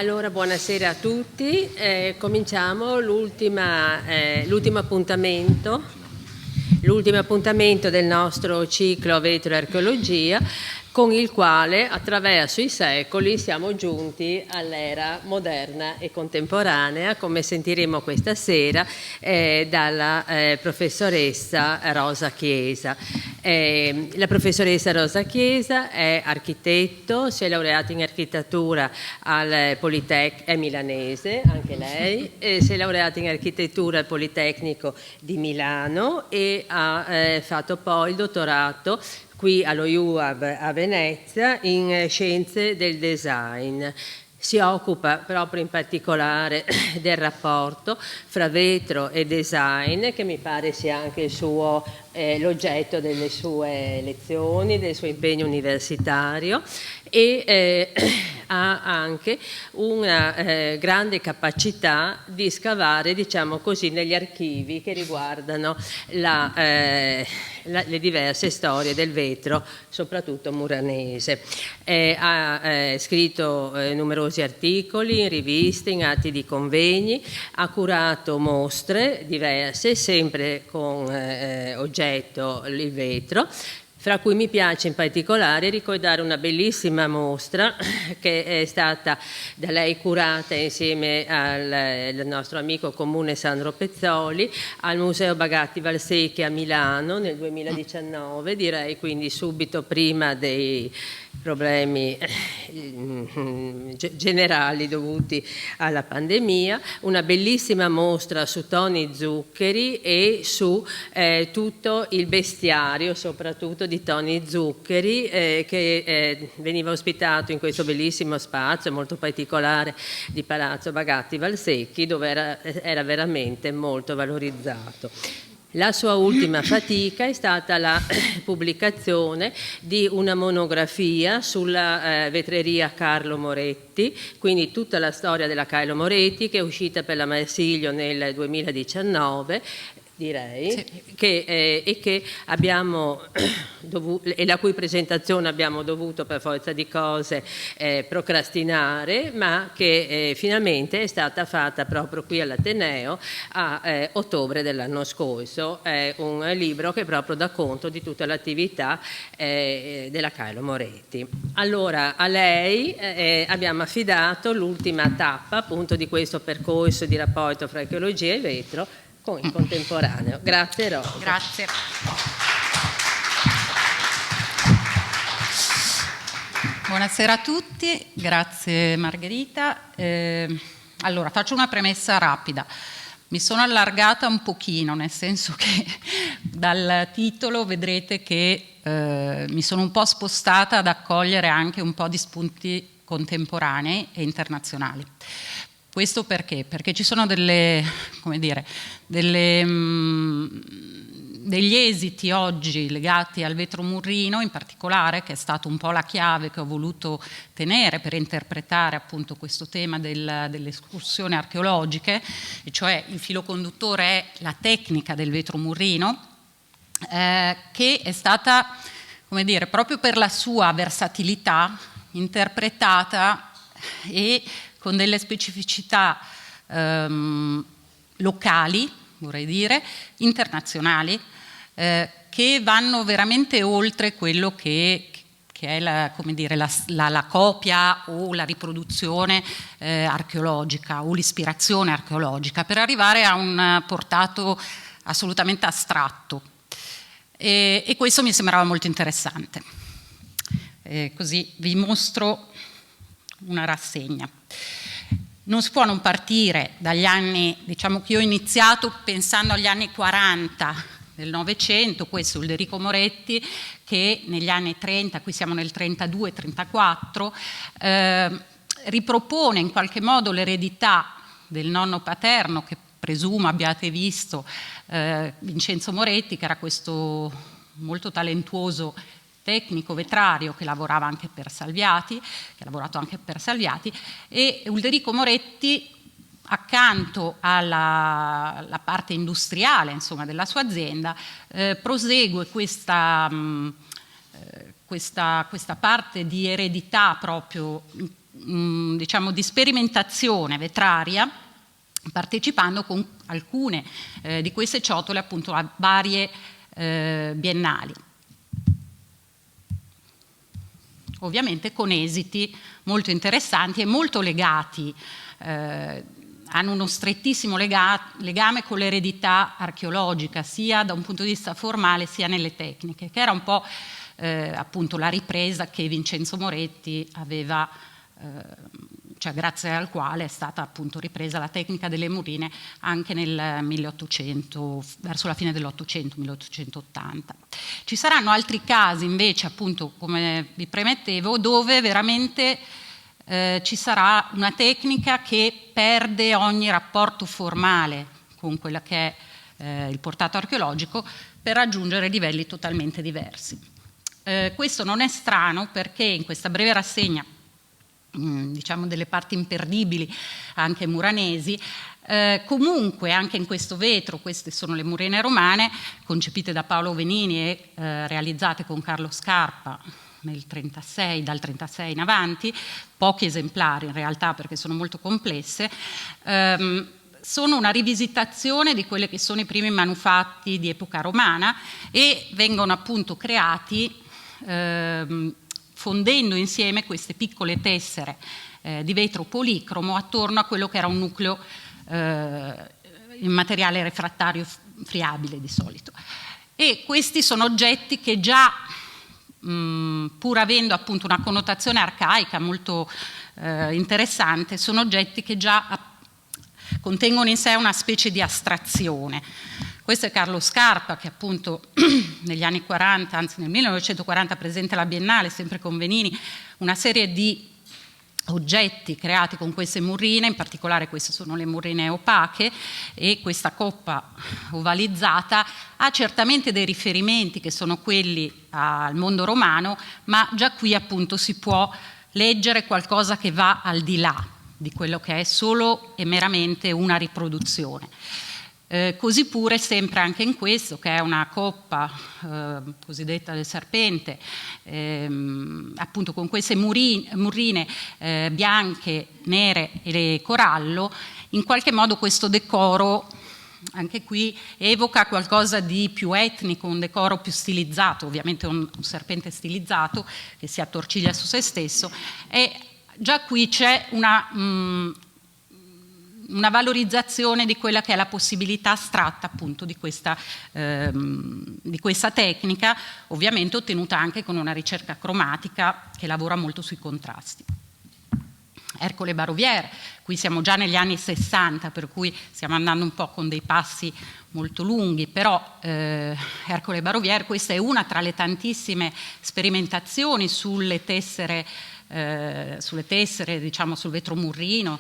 Allora, buonasera a tutti. Cominciamo l'ultimo appuntamento del nostro ciclo Vetro-Archeologia, con il quale attraverso i secoli siamo giunti all'era moderna e contemporanea, come sentiremo questa sera dalla professoressa Rosa Chiesa. La professoressa Rosa Chiesa è architetto, si è laureata in architettura al Politecnico, è milanese anche lei, si è laureata in architettura al Politecnico di Milano e ha fatto poi il dottorato qui allo UAV a Venezia in scienze del design. Si occupa proprio in particolare del rapporto fra vetro e design, che mi pare sia anche l'oggetto delle sue lezioni, del suo impegno universitario, e ha anche una grande capacità di scavare, diciamo così, negli archivi che riguardano le diverse storie del vetro, soprattutto muranese. Ha scritto numerosi articoli in riviste, in atti di convegni, ha curato mostre diverse, sempre con oggetto il vetro, fra cui mi piace in particolare ricordare una bellissima mostra che è stata da lei curata insieme al nostro amico comune Sandro Pezzoli al Museo Bagatti Valsecchi a Milano nel 2019, direi quindi subito prima dei problemi generali dovuti alla pandemia, una bellissima mostra su Toni Zuccheri e su tutto il bestiario, soprattutto di Toni Zuccheri, che veniva ospitato in questo bellissimo spazio molto particolare di Palazzo Bagatti Valsecchi, dove era veramente molto valorizzato. La sua ultima fatica è stata la pubblicazione di una monografia sulla vetreria Carlo Moretti, quindi tutta la storia della Carlo Moretti, che è uscita per la Marsilio nel 2019, direi, sì. Che abbiamo e la cui presentazione abbiamo dovuto per forza di cose procrastinare, ma che finalmente è stata fatta proprio qui all'Ateneo a ottobre dell'anno scorso. È un libro che proprio dà conto di tutta l'attività della Carlo Moretti. Allora, a lei abbiamo affidato l'ultima tappa appunto di questo percorso di rapporto fra archeologia e vetro con il contemporaneo. Grazie Rosa. Grazie. Buonasera a tutti, grazie Margherita. Allora, faccio una premessa rapida. Mi sono allargata un pochino, nel senso che dal titolo vedrete che mi sono un po' spostata ad accogliere anche un po' di spunti contemporanei e internazionali. Questo perché? Perché ci sono degli esiti oggi legati al vetro murrino in particolare, che è stato un po' la chiave che ho voluto tenere per interpretare appunto questo tema delle escursioni archeologiche, e cioè il filo conduttore è la tecnica del vetro murrino, che è stata, come dire, proprio per la sua versatilità interpretata e con delle specificità locali, vorrei dire, internazionali, che vanno veramente oltre quello che è la copia o la riproduzione archeologica o l'ispirazione archeologica, per arrivare a un portato assolutamente astratto. E questo mi sembrava molto interessante. Così vi mostro una rassegna. Non si può non partire dagli anni, diciamo che io ho iniziato pensando agli anni 40 del Novecento, questo è Ulderico Moretti, che negli anni 30, qui siamo nel 32-34, ripropone in qualche modo l'eredità del nonno paterno, che presumo abbiate visto, Vincenzo Moretti, che era questo molto talentuoso tecnico vetrario che lavorava anche per Salviati, che ha lavorato anche per Salviati, e Ulderico Moretti, accanto alla parte industriale, insomma, della sua azienda, prosegue questa parte di eredità proprio diciamo, di sperimentazione vetraria, partecipando con alcune di queste ciotole appunto a varie biennali. Ovviamente con esiti molto interessanti e molto legati, hanno uno strettissimo legame con l'eredità archeologica, sia da un punto di vista formale sia nelle tecniche, che era un po' appunto la ripresa che Vincenzo Moretti aveva, cioè grazie al quale è stata appunto ripresa la tecnica delle murine anche nel 1800, verso la fine dell'800, 1880. Ci saranno altri casi invece, appunto come vi premettevo, dove veramente ci sarà una tecnica che perde ogni rapporto formale con quella che è il portato archeologico per raggiungere livelli totalmente diversi. Questo non è strano perché in questa breve rassegna, diciamo delle parti imperdibili anche muranesi, comunque anche in questo vetro, queste sono le murine romane concepite da Paolo Venini e realizzate con Carlo Scarpa nel 36, dal 36 in avanti, pochi esemplari in realtà perché sono molto complesse, sono una rivisitazione di quelli che sono i primi manufatti di epoca romana e vengono appunto creati fondendo insieme queste piccole tessere di vetro policromo attorno a quello che era un nucleo in materiale refrattario friabile di solito. E questi sono oggetti che già, pur avendo appunto una connotazione arcaica molto interessante, sono oggetti che già contengono in sé una specie di astrazione. Questo è Carlo Scarpa che appunto negli anni 40, anzi nel 1940 presenta alla Biennale, sempre con Venini, una serie di oggetti creati con queste murrine, in particolare queste sono le murrine opache e questa coppa ovalizzata ha certamente dei riferimenti che sono quelli al mondo romano, ma già qui appunto si può leggere qualcosa che va al di là di quello che è solo e meramente una riproduzione. Così pure sempre anche in questo, che è una coppa cosiddetta del serpente, appunto con queste murrine bianche, nere e corallo, in qualche modo questo decoro anche qui evoca qualcosa di più etnico, un decoro più stilizzato, ovviamente un serpente stilizzato che si attorciglia su se stesso, e già qui c'è una valorizzazione di quella che è la possibilità astratta appunto di questa tecnica, ovviamente ottenuta anche con una ricerca cromatica che lavora molto sui contrasti. Ercole Barovière, qui siamo già negli anni 60, per cui stiamo andando un po' con dei passi molto lunghi, però Ercole Barovière, questa è una tra le tantissime sperimentazioni sulle tessere, diciamo sul vetro murrino,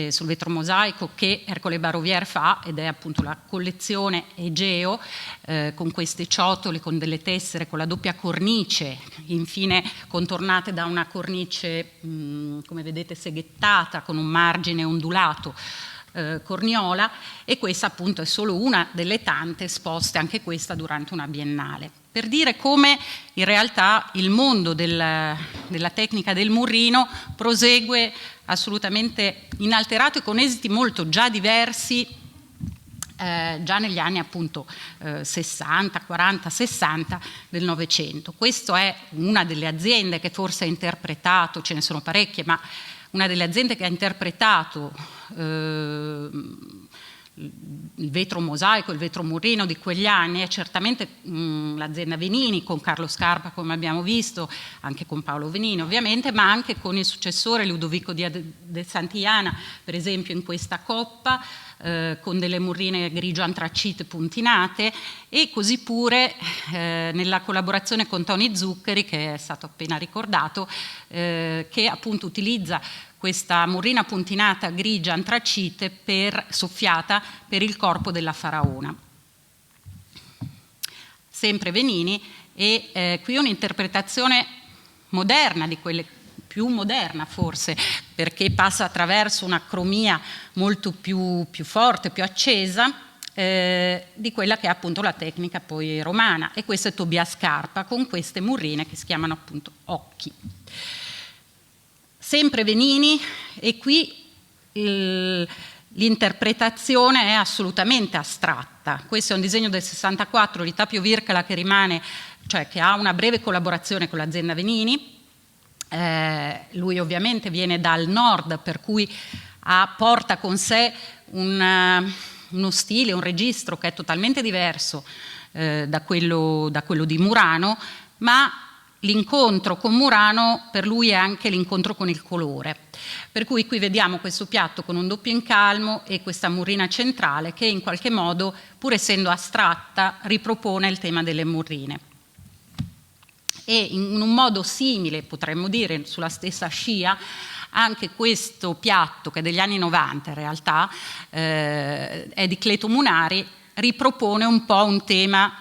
sul vetro mosaico che Ercole Barovière fa, ed è appunto la collezione Egeo con queste ciotole, con delle tessere con la doppia cornice, infine contornate da una cornice come vedete seghettata con un margine ondulato corniola, e questa appunto è solo una delle tante esposte, anche questa durante una biennale, per dire come in realtà il mondo della tecnica del murrino prosegue assolutamente inalterato e con esiti molto già diversi già negli anni appunto 60, 40, 60 del Novecento. Questa è una delle aziende che forse ha interpretato, ce ne sono parecchie, ma una delle aziende che ha interpretato il vetro mosaico, il vetro murrino di quegli anni è certamente l'azienda Venini con Carlo Scarpa, come abbiamo visto, anche con Paolo Venini ovviamente, ma anche con il successore Ludovico de Santillana, per esempio in questa coppa con delle murrine grigio antracite puntinate, e così pure nella collaborazione con Toni Zuccheri, che è stato appena ricordato, che appunto utilizza questa murrina puntinata grigia antracite soffiata per il corpo della faraona. Sempre Venini, e qui un'interpretazione moderna, di quelle più moderna forse, perché passa attraverso una cromia molto più forte, più accesa, di quella che è appunto la tecnica poi romana, e questo è Tobia Scarpa con queste murrine che si chiamano appunto occhi. sempre Venini, e qui l'interpretazione è assolutamente astratta. Questo è un disegno del 64 di Tapio Vircala che rimane, cioè che ha una breve collaborazione con l'azienda Venini. Lui ovviamente viene dal nord, per cui porta con sé uno stile, un registro che è totalmente diverso da quello di Murano, ma l'incontro con Murano per lui è anche l'incontro con il colore. Per cui qui vediamo questo piatto con un doppio incalmo e questa murrina centrale che in qualche modo, pur essendo astratta, ripropone il tema delle murrine. E in un modo simile, potremmo dire, sulla stessa scia, anche questo piatto, che è degli anni 90 in realtà, è di Cleto Munari, ripropone un po' un tema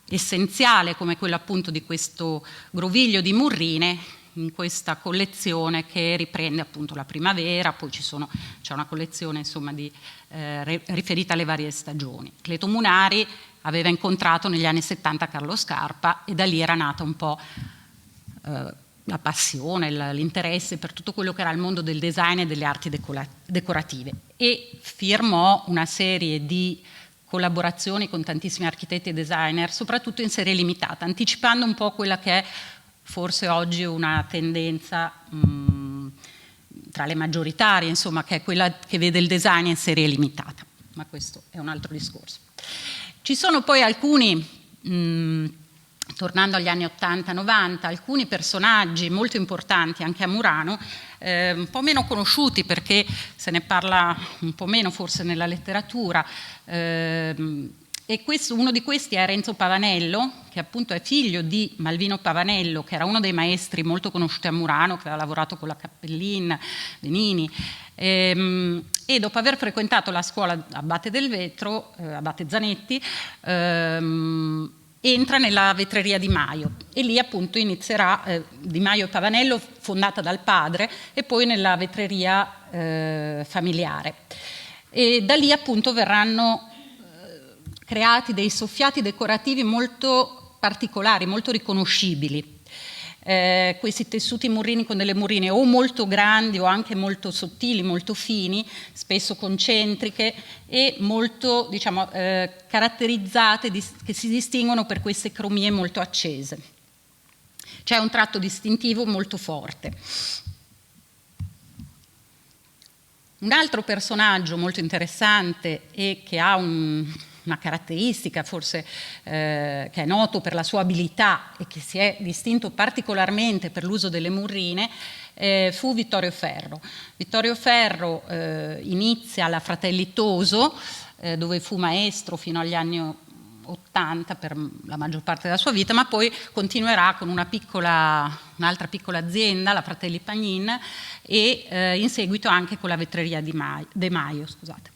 essenziale come quello appunto di questo groviglio di murrine in questa collezione che riprende appunto la primavera, poi c'è una collezione insomma riferita alle varie stagioni. Cleto Munari aveva incontrato negli anni 70 Carlo Scarpa e da lì era nata un po' la passione, l'interesse per tutto quello che era il mondo del design e delle arti decorative, e firmò una serie di collaborazioni con tantissimi architetti e designer, soprattutto in serie limitata, anticipando un po' quella che è forse oggi una tendenza tra le maggioritarie, insomma, che è quella che vede il design in serie limitata, ma questo è un altro discorso. Ci sono poi alcuni, tornando agli anni 80-90, alcuni personaggi molto importanti anche a Murano, un po' meno conosciuti perché se ne parla un po' meno forse nella letteratura, e uno di questi è Renzo Pavanello, che appunto è figlio di Malvino Pavanello, che era uno dei maestri molto conosciuti a Murano, che aveva lavorato con la Cappellin, Venini, e dopo aver frequentato la scuola Abate del Vetro, Abate Zanetti, entra nella vetreria Di Maio e lì appunto inizierà Di Maio e Pavanello, fondata dal padre, e poi nella vetreria familiare. E da lì appunto verranno creati dei soffiati decorativi molto particolari, molto riconoscibili. Questi tessuti murrini con delle murrine o molto grandi o anche molto sottili, molto fini, spesso concentriche e molto, diciamo, caratterizzate, che si distinguono per queste cromie molto accese. C'è un tratto distintivo molto forte. Un altro personaggio molto interessante e che ha una caratteristica forse che è noto per la sua abilità e che si è distinto particolarmente per l'uso delle murrine fu Vittorio Ferro. Vittorio Ferro inizia alla Fratelli Toso, dove fu maestro fino agli anni 80 per la maggior parte della sua vita, ma poi continuerà con un'altra piccola azienda, la Fratelli Pagnin, e in seguito anche con la vetreria De Maio. Scusate.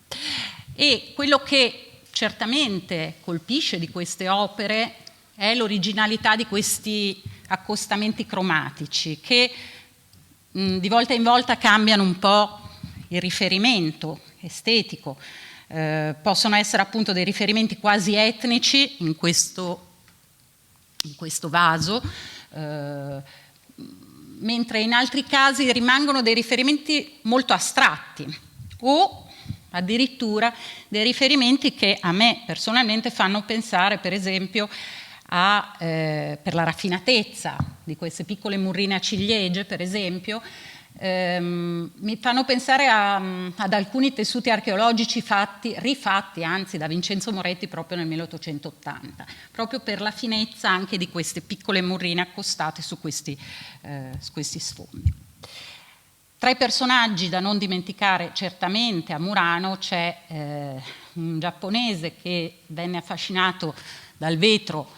E quello che certamente colpisce di queste opere è l'originalità di questi accostamenti cromatici che di volta in volta cambiano un po' il riferimento estetico. Possono essere appunto dei riferimenti quasi etnici in questo vaso, mentre in altri casi rimangono dei riferimenti molto astratti o addirittura dei riferimenti che a me personalmente fanno pensare per esempio per la raffinatezza di queste piccole murrine a ciliegie per esempio, mi fanno pensare ad alcuni tessuti archeologici rifatti anzi da Vincenzo Moretti proprio nel 1880, proprio per la finezza anche di queste piccole murrine accostate su questi sfondi. Tra i personaggi da non dimenticare certamente a Murano c'è un giapponese che venne affascinato dal vetro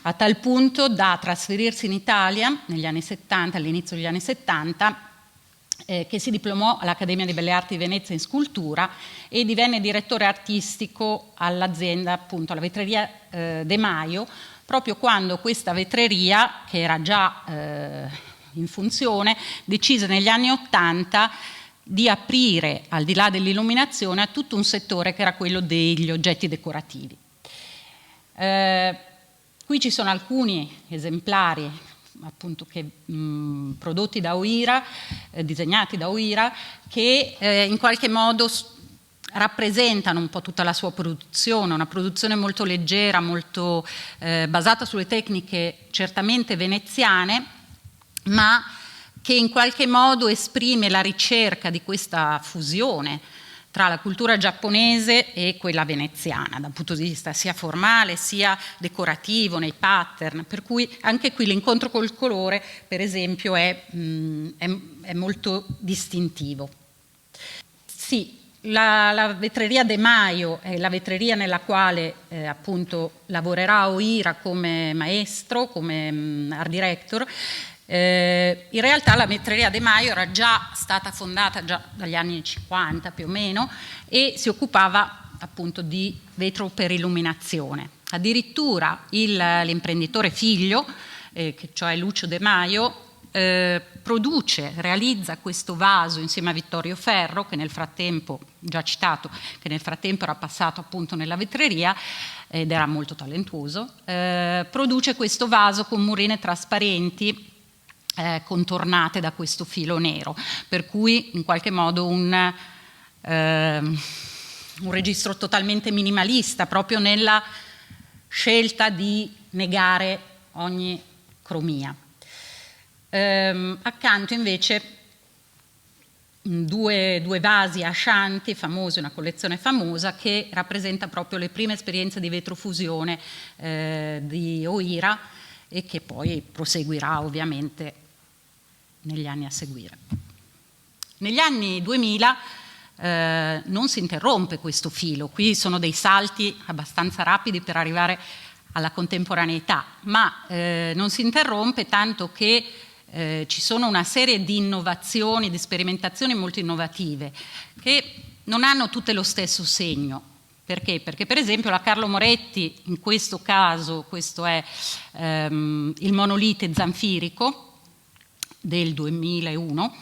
a tal punto da trasferirsi in Italia negli anni 70, all'inizio degli anni 70, che si diplomò all'Accademia di Belle Arti di Venezia in scultura e divenne direttore artistico all'azienda, appunto alla vetreria De Maio, proprio quando questa vetreria, che era già in funzione, decise negli anni 80 di aprire, al di là dell'illuminazione, a tutto un settore che era quello degli oggetti decorativi. Qui ci sono alcuni esemplari appunto prodotti da Oira, disegnati da Oira, che in qualche modo rappresentano un po' tutta la sua produzione, una produzione molto leggera, molto basata sulle tecniche certamente veneziane, ma che in qualche modo esprime la ricerca di questa fusione tra la cultura giapponese e quella veneziana, dal punto di vista sia formale sia decorativo, nei pattern, per cui anche qui l'incontro col colore, per esempio, è molto distintivo. Sì, la vetreria De Maio è la vetreria nella quale appunto lavorerà Oira come maestro, come art director. In realtà la vetreria De Maio era già stata fondata già dagli anni 50 più o meno e si occupava appunto di vetro per illuminazione. Addirittura l'imprenditore figlio, cioè Lucio De Maio, realizza questo vaso insieme a Vittorio Ferro, che nel frattempo, già citato, che nel frattempo era passato appunto nella vetreria ed era molto talentuoso, produce questo vaso con murine trasparenti contornate da questo filo nero, per cui in qualche modo un registro totalmente minimalista, proprio nella scelta di negare ogni cromia. Accanto invece due vasi ascianti famosi, una collezione famosa che rappresenta proprio le prime esperienze di vetrofusione di Oira e che poi proseguirà ovviamente negli anni a seguire. Negli anni 2000 non si interrompe questo filo, qui sono dei salti abbastanza rapidi per arrivare alla contemporaneità, ma non si interrompe tanto che ci sono una serie di innovazioni, di sperimentazioni molto innovative che non hanno tutte lo stesso segno. Perché? Perché per esempio la Carlo Moretti, in questo caso, questo è il monolite zanfirico del 2001,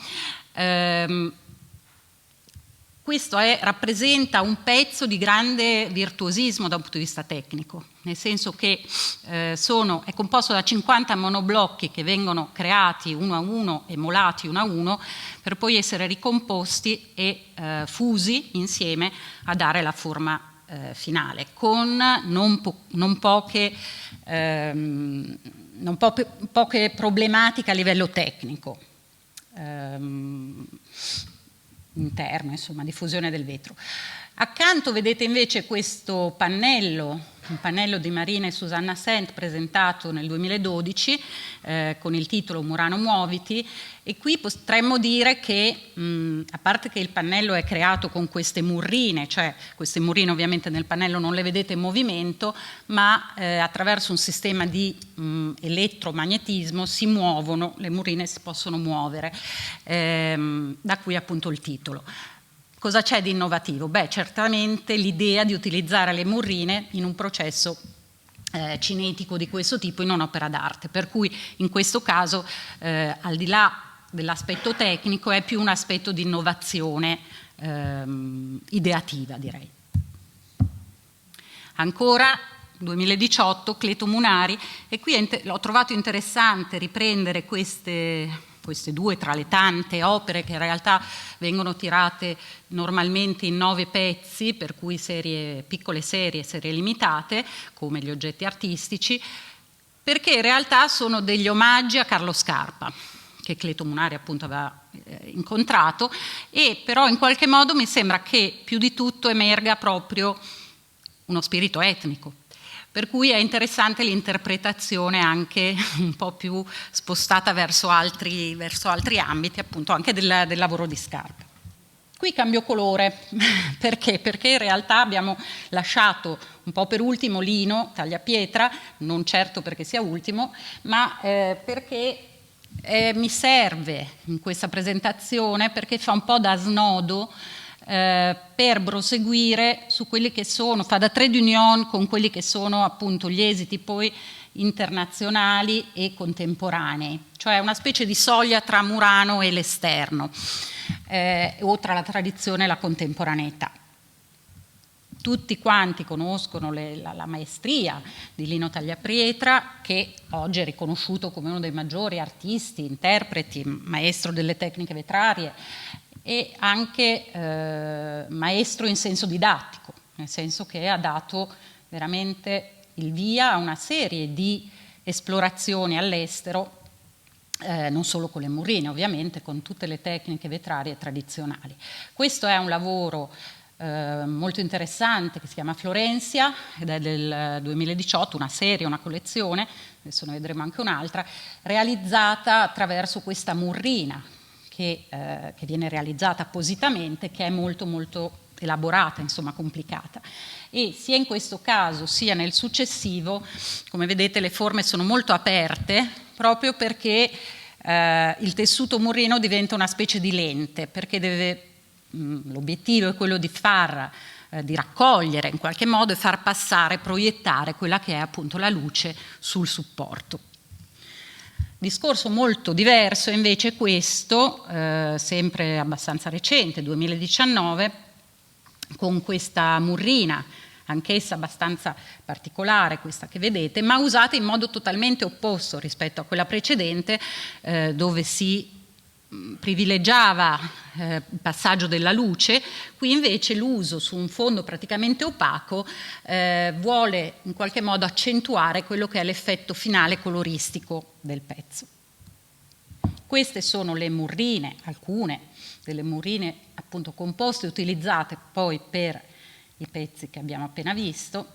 questo rappresenta un pezzo di grande virtuosismo da un punto di vista tecnico, nel senso che è composto da 50 monoblocchi che vengono creati uno a uno e molati uno a uno per poi essere ricomposti e fusi insieme a dare la forma finale, con non poche problematiche a livello tecnico. Interno, insomma, diffusione del vetro. Accanto vedete invece questo pannello, un pannello di Marina e Susanna Sent presentato nel 2012 con il titolo Murano muoviti, e qui potremmo dire che a parte che il pannello è creato con queste murrine, cioè queste murrine ovviamente nel pannello non le vedete in movimento, ma attraverso un sistema di elettromagnetismo si muovono, le murrine si possono muovere, da qui appunto il titolo. Cosa c'è di innovativo? Beh, certamente l'idea di utilizzare le murrine in un processo cinetico di questo tipo in un'opera d'arte, per cui in questo caso al di là dell'aspetto tecnico è più un aspetto di innovazione ideativa, direi. Ancora 2018, Cleto Munari, e qui l'ho trovato interessante riprendere queste due tra le tante opere che in realtà vengono tirate normalmente in 9 pezzi, per cui piccole serie limitate, come gli oggetti artistici, perché in realtà sono degli omaggi a Carlo Scarpa, che Cleto Munari appunto aveva incontrato, e però in qualche modo mi sembra che più di tutto emerga proprio uno spirito etnico. Per cui è interessante l'interpretazione anche un po' più spostata verso altri ambiti, appunto anche del lavoro di Scarpa. Qui cambio colore, perché? Perché in realtà abbiamo lasciato un po' per ultimo Lino Tagliapietra, non certo perché sia ultimo, ma perché mi serve in questa presentazione, perché fa un po' da snodo per proseguire su quelli che fa da trade union con quelli che sono appunto gli esiti poi internazionali e contemporanei, cioè una specie di soglia tra Murano e l'esterno, o tra la tradizione e la contemporaneità. Tutti quanti conoscono la maestria di Lino Tagliapietra, che oggi è riconosciuto come uno dei maggiori artisti, interpreti, maestro delle tecniche vetrarie e anche maestro in senso didattico, nel senso che ha dato veramente il via a una serie di esplorazioni all'estero, non solo con le murrine ovviamente, con tutte le tecniche vetrarie tradizionali. Questo è un lavoro molto interessante che si chiama Florencia ed è del 2018, una serie, una collezione, adesso ne vedremo anche un'altra, realizzata attraverso questa murrina che viene realizzata appositamente, che è molto molto elaborata, insomma complicata, e sia in questo caso sia nel successivo, come vedete, le forme sono molto aperte proprio perché il tessuto murrino diventa una specie di lente, perché l'obiettivo è quello di raccogliere in qualche modo e far passare, proiettare quella che è appunto la luce sul supporto. Discorso molto diverso invece è questo, sempre abbastanza recente, 2019, con questa murrina, anch'essa abbastanza particolare, questa che vedete, ma usata in modo totalmente opposto rispetto a quella precedente, dove si privilegiava il passaggio della luce. Qui invece l'uso su un fondo praticamente opaco vuole in qualche modo accentuare quello che è l'effetto finale coloristico del pezzo. Queste sono le murrine, alcune delle murrine appunto composte e utilizzate poi per i pezzi che abbiamo appena visto,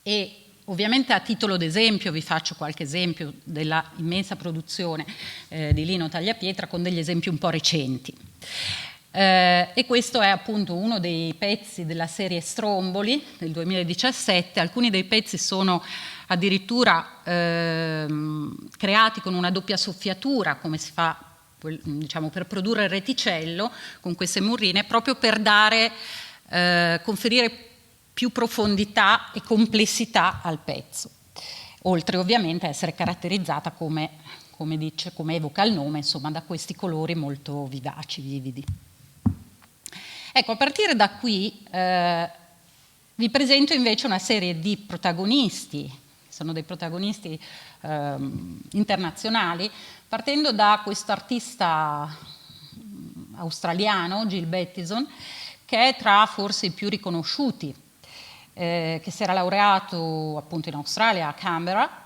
e ovviamente a titolo d'esempio vi faccio qualche esempio della immensa produzione di Lino Tagliapietra con degli esempi un po' recenti. E questo è appunto uno dei pezzi della serie Stromboli del 2017. Alcuni dei pezzi sono addirittura creati con una doppia soffiatura, come si fa diciamo per produrre il reticello con queste murrine, proprio per conferire più profondità e complessità al pezzo, oltre ovviamente a essere caratterizzata come evoca il nome, insomma, da questi colori molto vivaci, vividi. Ecco, a partire da qui vi presento invece una serie di protagonisti, sono dei protagonisti internazionali, partendo da questo artista australiano, Jill Bettison, che è tra forse i più riconosciuti, che si era laureato appunto in Australia, a Canberra,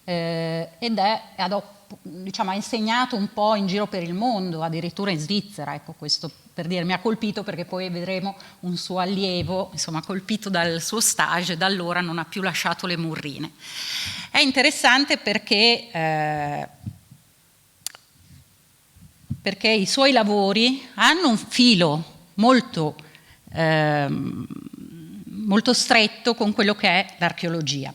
ed ha insegnato un po' in giro per il mondo, addirittura in Svizzera. Ecco, questo per dire, mi ha colpito perché poi vedremo un suo allievo, insomma, colpito dal suo stage, e da allora non ha più lasciato le murrine. È interessante perché i suoi lavori hanno un filo molto stretto con quello che è l'archeologia.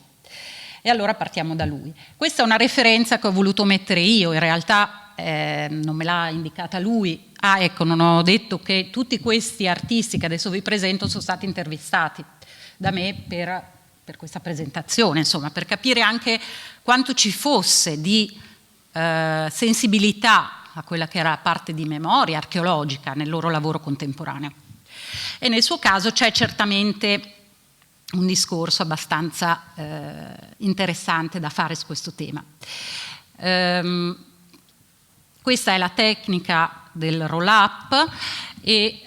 E allora partiamo da lui. Questa è una referenza che ho voluto mettere io, in realtà non me l'ha indicata lui. Ecco, non ho detto che tutti questi artisti che adesso vi presento sono stati intervistati da me per questa presentazione, insomma, per capire anche quanto ci fosse di sensibilità a quella che era la parte di memoria archeologica nel loro lavoro contemporaneo. E nel suo caso c'è certamente un discorso abbastanza interessante da fare su questo tema. Questa è la tecnica del roll-up e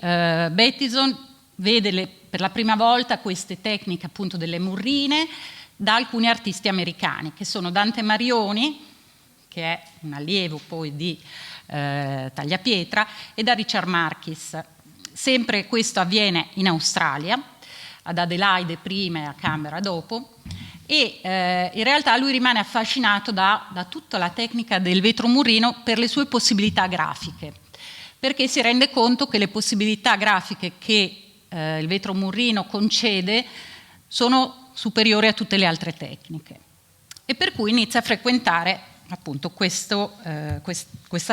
Bettison vede per la prima volta queste tecniche appunto delle murrine da alcuni artisti americani, che sono Dante Marioni, che è un allievo poi di Tagliapietra, e da Richard Marquis. Sempre questo avviene in Australia, ad Adelaide prima e a Canberra dopo, e in realtà lui rimane affascinato da tutta la tecnica del vetro murrino per le sue possibilità grafiche, perché si rende conto che le possibilità grafiche che il vetro murrino concede sono superiori a tutte le altre tecniche, e per cui inizia a frequentare appunto questa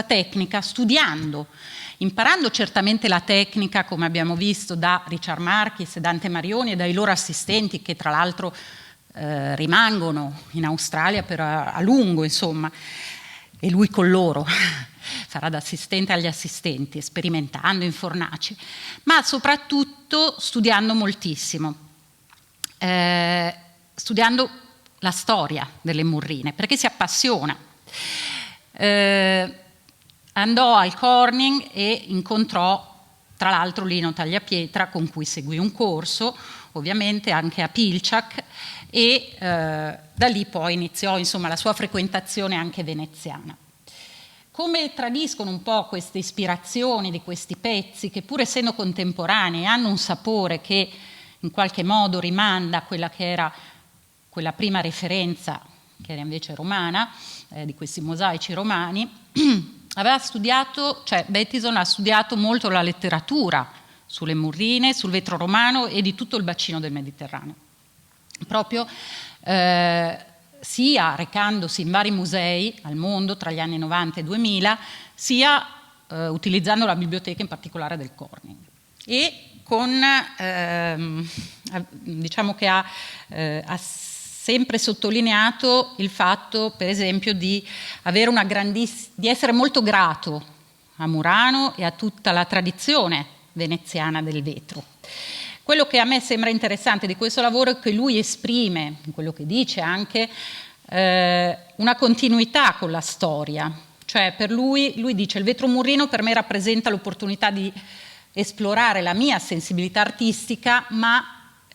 tecnica, studiando, imparando certamente la tecnica, come abbiamo visto, da Richard Marquis e Dante Marioni e dai loro assistenti, che tra l'altro rimangono in Australia a lungo, insomma, e lui con loro. farà da assistente agli assistenti, sperimentando in fornaci, ma soprattutto studiando moltissimo, studiando la storia delle murrine, perché si appassiona. Andò al Corning e incontrò tra l'altro Lino Tagliapietra, con cui seguì un corso, ovviamente anche a Pilciak, e da lì poi iniziò insomma la sua frequentazione anche veneziana. Come tradiscono un po' queste ispirazioni di questi pezzi, che pur essendo contemporanei hanno un sapore che in qualche modo rimanda a quella che era quella prima referenza, che era invece romana, di questi mosaici romani, aveva studiato, cioè Bettison ha studiato molto la letteratura sulle murrine, sul vetro romano e di tutto il bacino del Mediterraneo. Proprio sia recandosi in vari musei al mondo tra gli anni 90 e 2000, sia utilizzando la biblioteca in particolare del Corning. E diciamo che ha sempre sottolineato il fatto, per esempio, di avere di essere molto grato a Murano e a tutta la tradizione veneziana del vetro. Quello che a me sembra interessante di questo lavoro è che lui esprime, in quello che dice anche, una continuità con la storia. Cioè per lui dice: il vetro murrino per me rappresenta l'opportunità di esplorare la mia sensibilità artistica, ma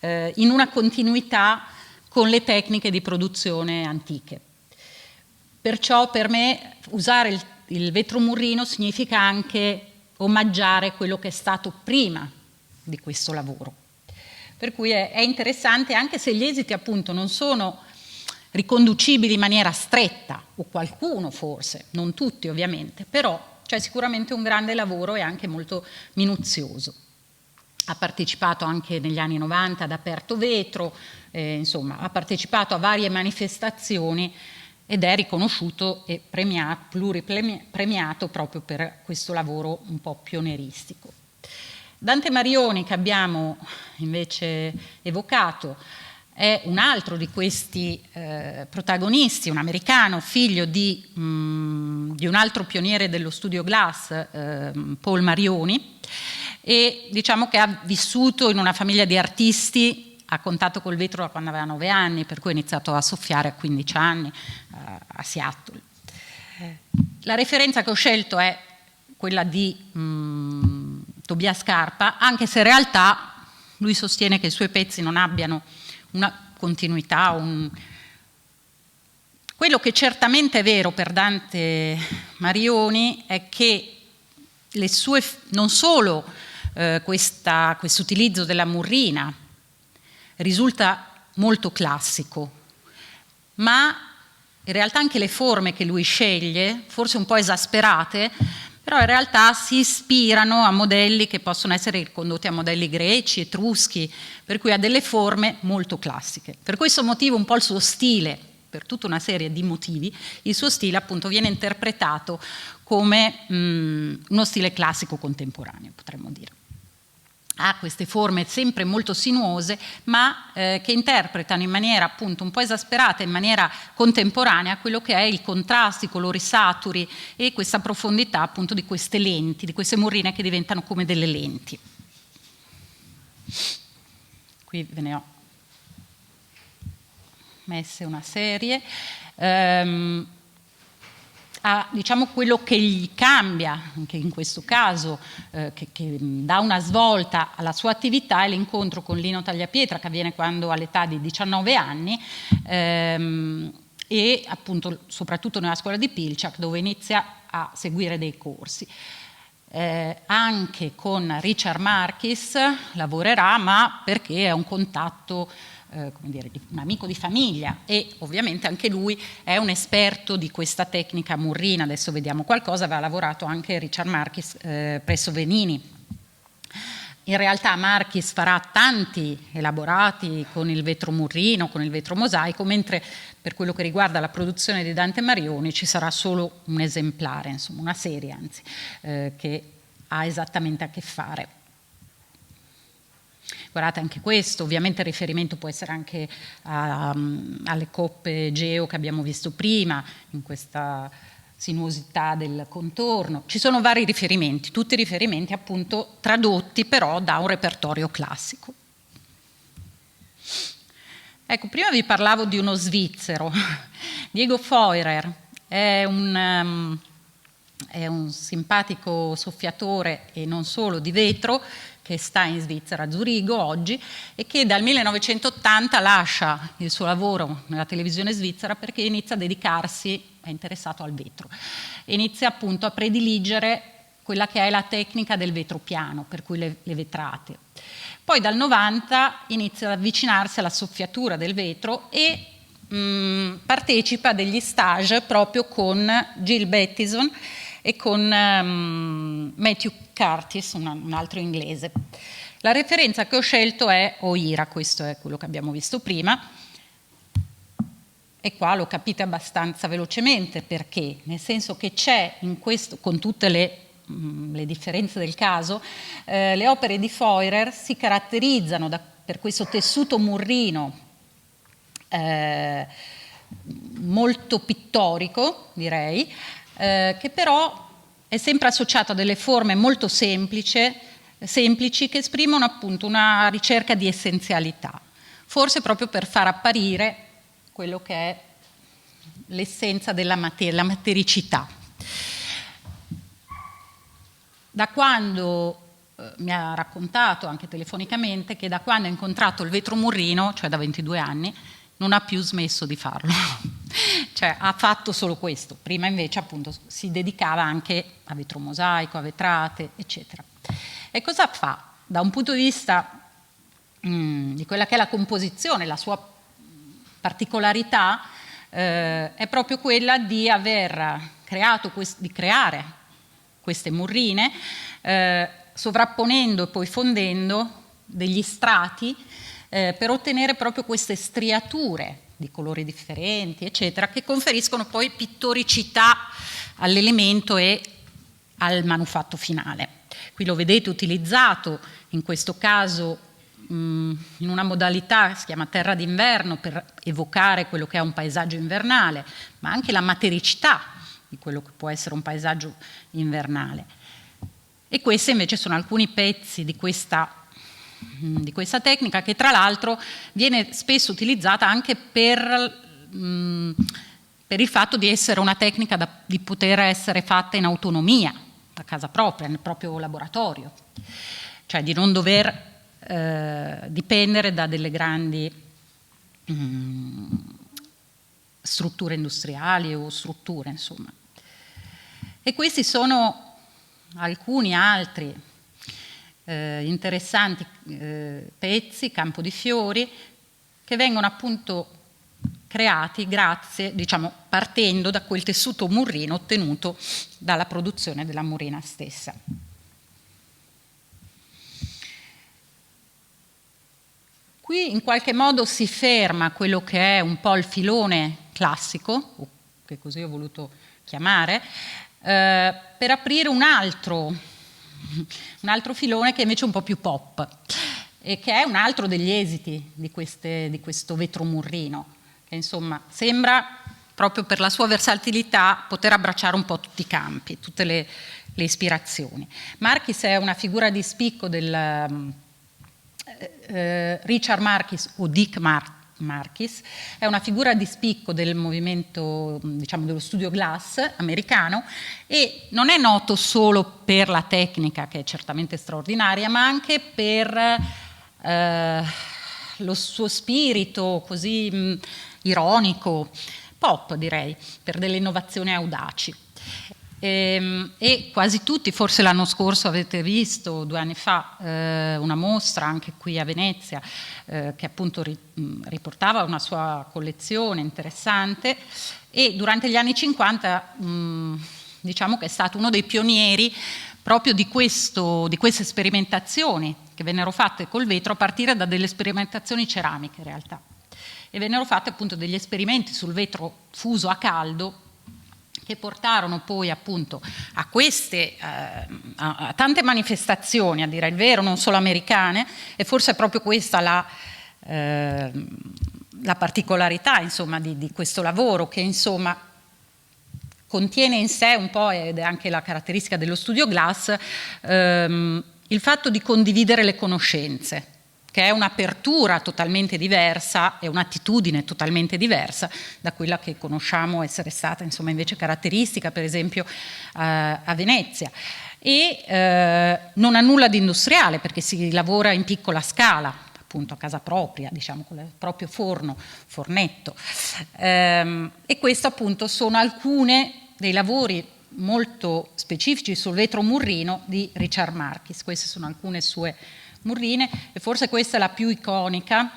in una continuità con le tecniche di produzione antiche. Perciò per me usare il vetro murrino significa anche omaggiare quello che è stato prima di questo lavoro. Per cui è interessante, anche se gli esiti appunto non sono riconducibili in maniera stretta, o qualcuno forse, non tutti ovviamente, però c'è sicuramente un grande lavoro e anche molto minuzioso. Ha partecipato anche negli anni 90 ad Aperto Vetro, insomma ha partecipato a varie manifestazioni ed è riconosciuto e pluripremiato proprio per questo lavoro un po' pionieristico. Dante Marioni, che abbiamo invece evocato, è un altro di questi protagonisti, un americano, figlio di un altro pioniere dello studio Glass, Paul Marioni, e diciamo che ha vissuto in una famiglia di artisti, ha contatto col vetro da quando aveva 9 anni, per cui ha iniziato a soffiare a 15 anni a Seattle. La referenza che ho scelto è quella di Tobias Scarpa, anche se in realtà lui sostiene che i suoi pezzi non abbiano una continuità. Quello che certamente è vero per Dante Marioni è che le sue, non solo questo utilizzo della murrina risulta molto classico, ma in realtà anche le forme che lui sceglie, forse un po' esasperate, però in realtà si ispirano a modelli che possono essere ricondotti a modelli greci, etruschi, per cui ha delle forme molto classiche. Per questo motivo un po' il suo stile, per tutta una serie di motivi, il suo stile appunto viene interpretato come uno stile classico contemporaneo, potremmo dire. Ha queste forme sempre molto sinuose, ma che interpretano in maniera appunto un po' esasperata, in maniera contemporanea, quello che è il contrasto, i colori saturi e questa profondità appunto di queste lenti, di queste murrine che diventano come delle lenti. Qui ve ne ho messe una serie. Diciamo quello che gli cambia, anche in questo caso, che dà una svolta alla sua attività, è l'incontro con Lino Tagliapietra, che avviene quando ha l'età di 19 anni, e appunto soprattutto nella scuola di Pilciak, dove inizia a seguire dei corsi. Anche con Richard Marquis lavorerà, ma perché è un contatto, come dire, un amico di famiglia, e ovviamente anche lui è un esperto di questa tecnica murrina. Adesso vediamo qualcosa. Aveva lavorato anche Richard Marquis presso Venini. In realtà Marquis farà tanti elaborati con il vetro murrino, con il vetro mosaico, mentre per quello che riguarda la produzione di Dante Marioni ci sarà solo un esemplare, insomma una serie anzi, che ha esattamente a che fare. Guardate anche questo, ovviamente il riferimento può essere anche alle coppe Geo che abbiamo visto prima, in questa sinuosità del contorno. Ci sono vari riferimenti, tutti riferimenti appunto tradotti però da un repertorio classico. Ecco, prima vi parlavo di uno svizzero. Diego Feurer è un simpatico soffiatore e non solo di vetro, che sta in Svizzera, a Zurigo oggi, e che dal 1980 lascia il suo lavoro nella televisione svizzera perché inizia a dedicarsi, è interessato al vetro, e inizia appunto a prediligere quella che è la tecnica del vetro piano, per cui le vetrate. Poi dal 90 inizia ad avvicinarsi alla soffiatura del vetro e partecipa a degli stage proprio con Jill Bettison e con Matthew Curtis, un altro inglese. La referenza che ho scelto è Oira, questo è quello che abbiamo visto prima, e qua lo capite abbastanza velocemente perché, nel senso che c'è in questo, con tutte le differenze del caso, le opere di Feurer si caratterizzano per questo tessuto murrino molto pittorico, direi, che però è sempre associato a delle forme molto semplici che esprimono appunto una ricerca di essenzialità, forse proprio per far apparire quello che è l'essenza della materia, la matericità. Da quando mi ha raccontato anche telefonicamente che da quando ha incontrato il vetro murrino, cioè da 22 anni, non ha più smesso di farlo. Cioè ha fatto solo questo, prima invece appunto si dedicava anche a vetro mosaico, a vetrate, eccetera. E cosa fa? Da un punto di vista di quella che è la composizione, la sua particolarità è proprio quella di aver di creare queste murrine, sovrapponendo e poi fondendo degli strati per ottenere proprio queste striature di colori differenti, eccetera, che conferiscono poi pittoricità all'elemento e al manufatto finale. Qui lo vedete utilizzato, in questo caso in una modalità che si chiama terra d'inverno per evocare quello che è un paesaggio invernale, ma anche la matericità di quello che può essere un paesaggio invernale. E questi invece sono alcuni pezzi di questa tecnica che tra l'altro viene spesso utilizzata anche per il fatto di essere una tecnica di poter essere fatta in autonomia, a casa propria, nel proprio laboratorio, cioè di non dover dipendere da delle grandi strutture industriali o strutture, insomma. E questi sono alcuni altri interessanti pezzi, campo di fiori, che vengono appunto creati grazie, diciamo, partendo da quel tessuto murrino ottenuto dalla produzione della murrina stessa. Qui in qualche modo si ferma quello che è un po' il filone classico, che così ho voluto chiamare, per aprire un altro filone che invece è un po' più pop e che è un altro degli esiti di questo vetro murrino, che insomma sembra proprio per la sua versatilità poter abbracciare un po' tutti i campi, tutte le ispirazioni. Marquis è una figura di spicco del Richard Marquis o Dick Marquis, è una figura di spicco del movimento, diciamo, dello studio glass americano, e non è noto solo per la tecnica, che è certamente straordinaria, ma anche per lo suo spirito così ironico, pop direi, per delle innovazioni audaci. E quasi tutti, forse l'anno scorso avete visto, 2 anni fa, una mostra anche qui a Venezia che appunto riportava una sua collezione interessante, e durante gli anni 50 diciamo che è stato uno dei pionieri proprio di queste sperimentazioni che vennero fatte col vetro a partire da delle sperimentazioni ceramiche in realtà, e vennero fatte appunto degli esperimenti sul vetro fuso a caldo che portarono poi appunto a a tante manifestazioni, a dire il vero, non solo americane, e forse è proprio questa la particolarità insomma di questo lavoro, che insomma contiene in sé un po', ed è anche la caratteristica dello studio Glass, il fatto di condividere le conoscenze, che è un'apertura totalmente diversa e un'attitudine totalmente diversa da quella che conosciamo essere stata, insomma, invece caratteristica, per esempio, a Venezia. E non ha nulla di industriale, perché si lavora in piccola scala, appunto a casa propria, diciamo, con il proprio fornetto. E questo appunto sono alcune dei lavori molto specifici sul vetro murrino di Richard Marquis. Queste sono alcune sue murrine, e forse questa è la più iconica.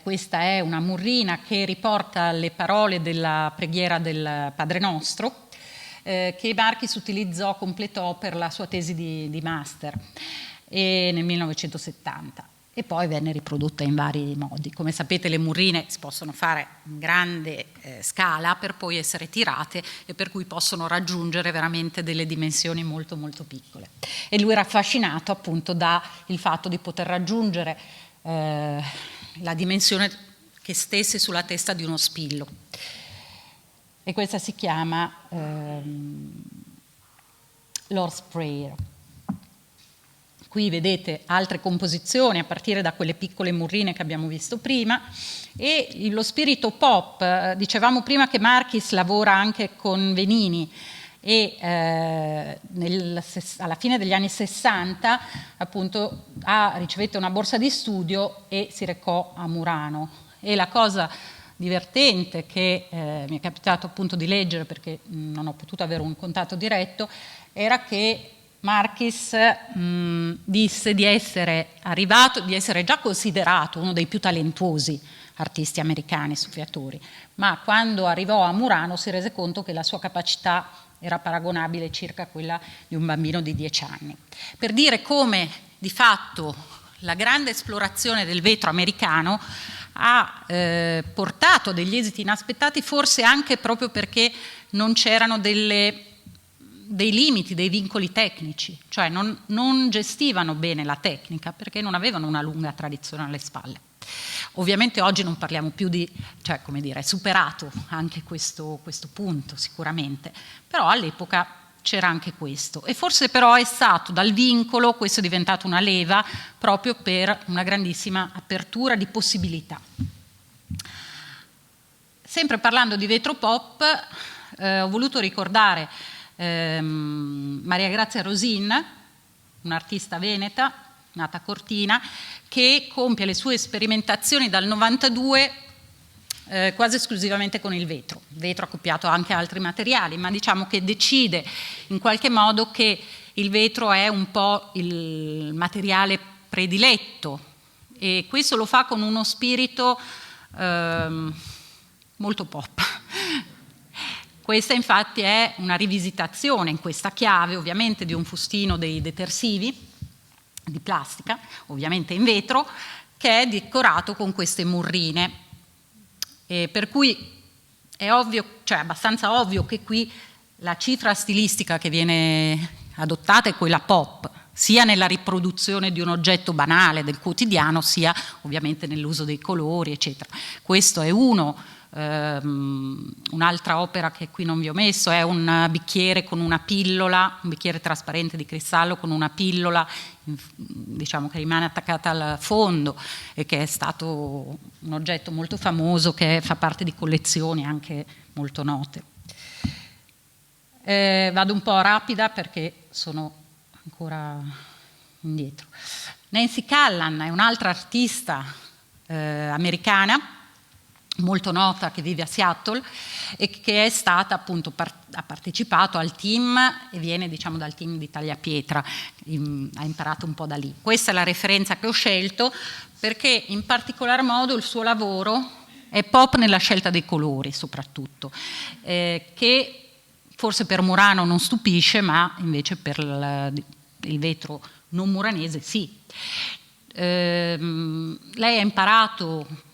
Questa è una murrina che riporta le parole della preghiera del Padre Nostro, che Marquis completò per la sua tesi di master nel 1970, e poi venne riprodotta in vari modi. Come sapete, le murrine si possono fare in grande scala per poi essere tirate, e per cui possono raggiungere veramente delle dimensioni molto molto piccole. E lui era affascinato appunto dal fatto di poter raggiungere la dimensione che stesse sulla testa di uno spillo. E questa si chiama Lord's Prayer. Qui vedete altre composizioni a partire da quelle piccole murrine che abbiamo visto prima, e lo spirito pop, dicevamo prima che Marquis lavora anche con Venini, e alla fine degli anni 60 appunto ricevette una borsa di studio e si recò a Murano. E la cosa divertente che mi è capitato appunto di leggere, perché non ho potuto avere un contatto diretto, era che Marquis disse di essere arrivato, di essere già considerato uno dei più talentuosi artisti americani soffiatori, ma quando arrivò a Murano si rese conto che la sua capacità era paragonabile circa a quella di un bambino di 10 anni. Per dire come di fatto la grande esplorazione del vetro americano ha portato degli esiti inaspettati, forse anche proprio perché non c'erano dei limiti, dei vincoli tecnici, cioè non gestivano bene la tecnica perché non avevano una lunga tradizione alle spalle. Ovviamente oggi non parliamo più di, cioè come dire, è superato anche questo punto sicuramente, però all'epoca c'era anche questo, e forse però è stato dal vincolo, questo è diventato una leva proprio per una grandissima apertura di possibilità. Sempre parlando di vetro pop, ho voluto ricordare Maria Grazia Rosin, un'artista veneta nata a Cortina, che compie le sue sperimentazioni dal 92 quasi esclusivamente con il vetro accoppiato anche a altri materiali, ma diciamo che decide in qualche modo che il vetro è un po' il materiale prediletto, e questo lo fa con uno spirito molto pop. Questa infatti è una rivisitazione in questa chiave ovviamente di un fustino dei detersivi di plastica, ovviamente in vetro, che è decorato con queste murrine. Per cui è ovvio, cioè abbastanza ovvio che qui la cifra stilistica che viene adottata è quella pop, sia nella riproduzione di un oggetto banale del quotidiano, sia ovviamente nell'uso dei colori, eccetera. Questo è un'altra opera che qui non vi ho messo, è un bicchiere con una pillola, un bicchiere trasparente di cristallo con una pillola, diciamo, che rimane attaccata al fondo, e che è stato un oggetto molto famoso che fa parte di collezioni anche molto note. Vado un po' rapida perché sono ancora indietro. Nancy Callan è un'altra artista americana molto nota, che vive a Seattle e che è stata appunto ha partecipato al team e viene, diciamo, dal team di Tagliapietra, ha imparato un po' da lì. Questa è la referenza che ho scelto perché in particolar modo il suo lavoro è pop nella scelta dei colori soprattutto, che forse per Murano non stupisce, ma invece per il vetro non muranese sì. Lei ha imparato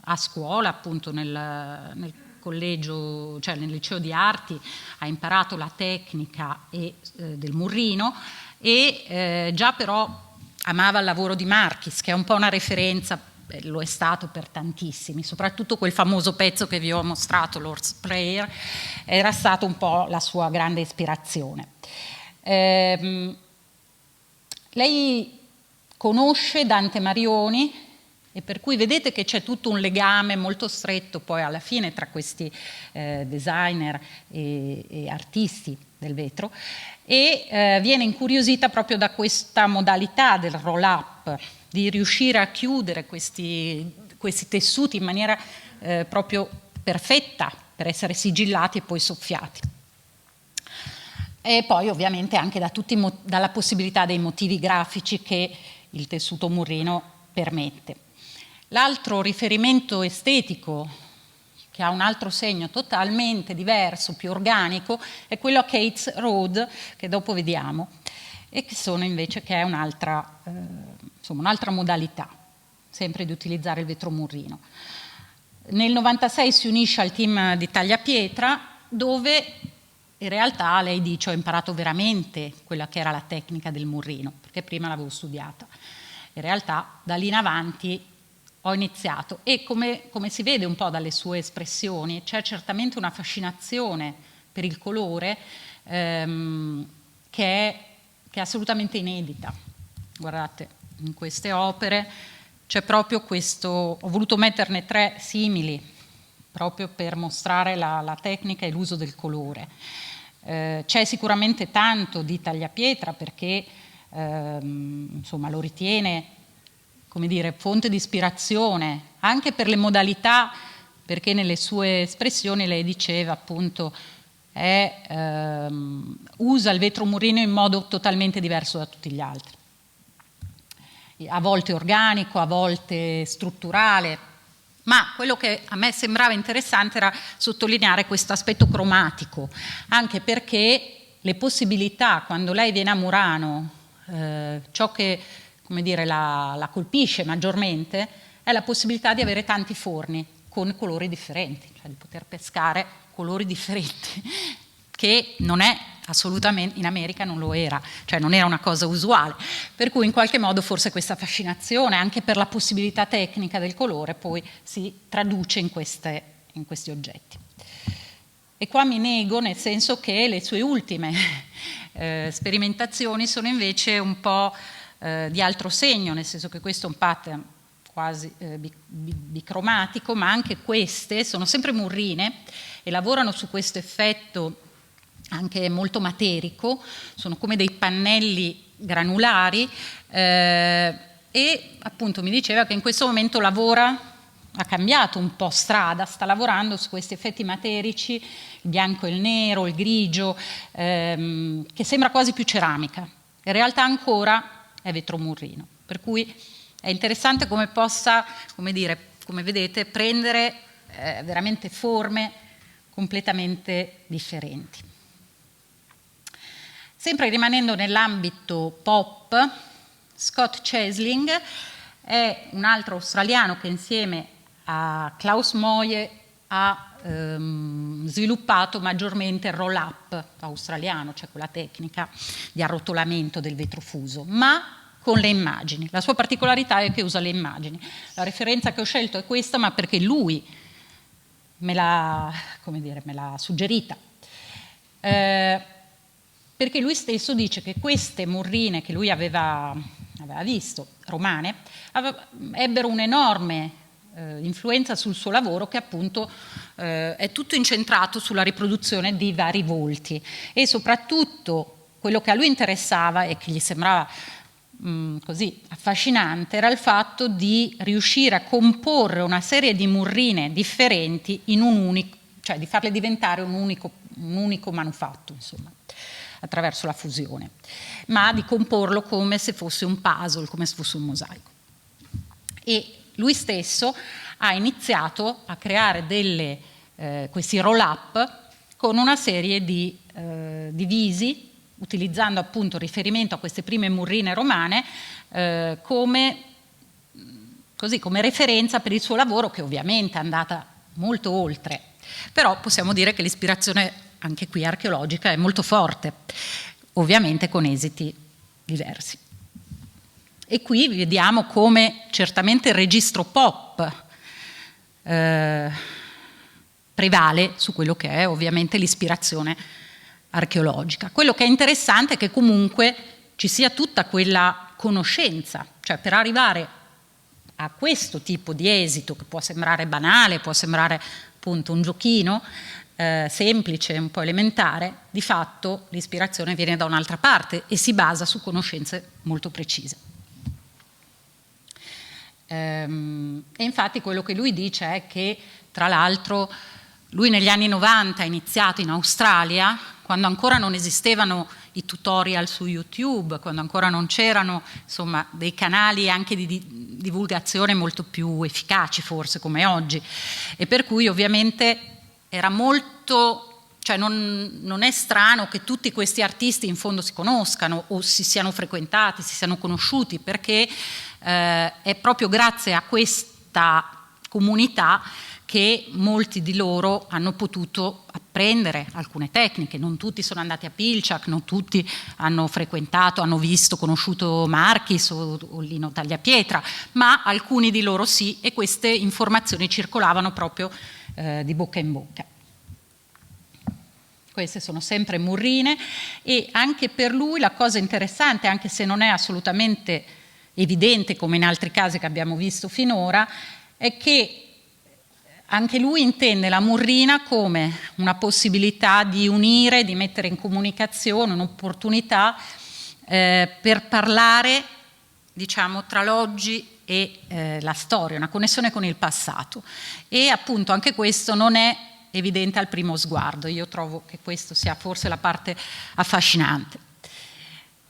a scuola, appunto nel collegio, cioè nel liceo di arti, ha imparato la tecnica del murrino, e già però amava il lavoro di Marquis, che è un po' una referenza lo è stato per tantissimi, soprattutto quel famoso pezzo che vi ho mostrato, Lord's Prayer, era stato un po' la sua grande ispirazione. Lei conosce Dante Marioni, e per cui vedete che c'è tutto un legame molto stretto poi alla fine tra questi designer e artisti del vetro, e viene incuriosita proprio da questa modalità del roll-up, di riuscire a chiudere questi tessuti in maniera proprio perfetta per essere sigillati e poi soffiati. E poi ovviamente anche dalla possibilità dei motivi grafici che il tessuto murrino permette. L'altro riferimento estetico, che ha un altro segno totalmente diverso, più organico, è quello a Keats Road, che dopo vediamo, e che è un'altra modalità, sempre di utilizzare il vetro murrino. Nel 96 si unisce al team di Tagliapietra, dove in realtà lei dice: ho imparato veramente quella che era la tecnica del murrino, perché prima l'avevo studiata. In realtà da lì in avanti ho iniziato, e come si vede un po' dalle sue espressioni, c'è certamente una fascinazione per il colore che è assolutamente inedita. Guardate, in queste opere c'è proprio questo, ho voluto metterne 3 simili, proprio per mostrare la tecnica e l'uso del colore. C'è sicuramente tanto di Tagliapietra, perché lo ritiene, come dire, fonte di ispirazione anche per le modalità, perché nelle sue espressioni lei diceva appunto usa il vetro murrino in modo totalmente diverso da tutti gli altri, a volte organico, a volte strutturale, ma quello che a me sembrava interessante era sottolineare questo aspetto cromatico, anche perché le possibilità, quando lei viene a Murano, ciò che, come dire, la colpisce maggiormente è la possibilità di avere tanti forni con colori differenti, cioè di poter pescare colori differenti, che non è assolutamente, in America non lo era, cioè non era una cosa usuale, per cui in qualche modo forse questa fascinazione anche per la possibilità tecnica del colore poi si traduce in questi oggetti. E qua mi nego, nel senso che le sue ultime sperimentazioni sono invece un po' di altro segno, nel senso che questo è un pattern quasi bicromatico, ma anche queste sono sempre murrine e lavorano su questo effetto anche molto materico, sono come dei pannelli granulari, e appunto mi diceva che in questo momento ha cambiato un po' strada, sta lavorando su questi effetti materici, il bianco e il nero, il grigio, che sembra quasi più ceramica, in realtà ancora è vetro murrino, per cui è interessante come possa, come dire, come vedete, prendere veramente forme completamente differenti. Sempre rimanendo nell'ambito pop, Scott Chesling è un altro australiano che insieme a Klaus Moye ha sviluppato maggiormente il roll-up australiano, cioè quella tecnica di arrotolamento del vetro fuso, ma con le immagini. La sua particolarità è che usa le immagini. La referenza che ho scelto è questa, ma perché lui me l'ha suggerita. Perché lui stesso dice che queste murrine che lui aveva visto, romane, ebbero un'enorme influenza sul suo lavoro, che appunto è tutto incentrato sulla riproduzione di vari volti, e soprattutto quello che a lui interessava e che gli sembrava così affascinante era il fatto di riuscire a comporre una serie di murrine differenti in un unico, cioè di farle diventare un unico manufatto, insomma, attraverso la fusione, ma di comporlo come se fosse un puzzle, come se fosse un mosaico. E lui stesso ha iniziato a creare questi roll-up con una serie di visi, utilizzando appunto riferimento a queste prime murrine romane come referenza per il suo lavoro, che ovviamente è andata molto oltre. Però possiamo dire che l'ispirazione anche qui archeologica è molto forte, ovviamente con esiti diversi. E qui vediamo come certamente il registro pop prevale su quello che è ovviamente l'ispirazione archeologica. Quello che è interessante è che comunque ci sia tutta quella conoscenza, cioè per arrivare a questo tipo di esito, che può sembrare banale, può sembrare appunto un giochino semplice, un po' elementare, di fatto l'ispirazione viene da un'altra parte e si basa su conoscenze molto precise. E infatti quello che lui dice è che, tra l'altro, lui negli anni 90 ha iniziato in Australia, quando ancora non esistevano i tutorial su YouTube, quando ancora non c'erano, insomma, dei canali anche di divulgazione molto più efficaci forse come oggi, e per cui ovviamente era molto, cioè non è strano che tutti questi artisti in fondo si conoscano o si siano frequentati, si siano conosciuti, perché è proprio grazie a questa comunità che molti di loro hanno potuto apprendere alcune tecniche. Non tutti sono andati a Pilciak, non tutti hanno frequentato, hanno visto, conosciuto Marchis o Lino Tagliapietra, ma alcuni di loro sì, e queste informazioni circolavano proprio di bocca in bocca. Queste sono sempre murrine, e anche per lui la cosa interessante, anche se non è assolutamente evidente come in altri casi che abbiamo visto finora, è che anche lui intende la murrina come una possibilità di unire, di mettere in comunicazione, un'opportunità per parlare, diciamo, tra l'oggi e la storia, una connessione con il passato. E appunto anche questo non è evidente al primo sguardo. Io trovo che questo sia forse la parte affascinante.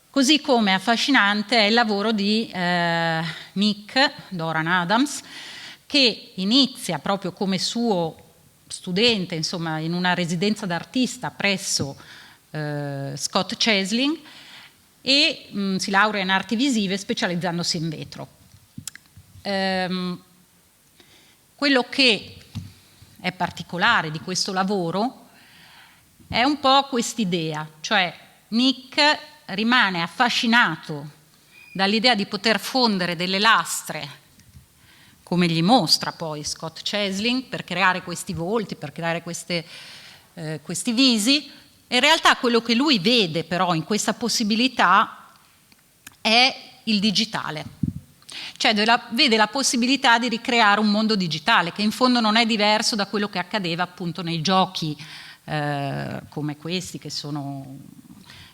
Così come affascinante è il lavoro di Nick Doran Adams, che inizia proprio come suo studente, insomma, in una residenza d'artista presso Scott Chesling, e si laurea in arti visive specializzandosi in vetro. Quello che è particolare di questo lavoro è un po' quest'idea, cioè Nick rimane affascinato dall'idea di poter fondere delle lastre, come gli mostra poi Scott Chesling, per creare questi volti, per creare questi visi. In realtà quello che lui vede però in questa possibilità è il digitale. Cioè vede la possibilità di ricreare un mondo digitale che in fondo non è diverso da quello che accadeva appunto nei giochi come questi che sono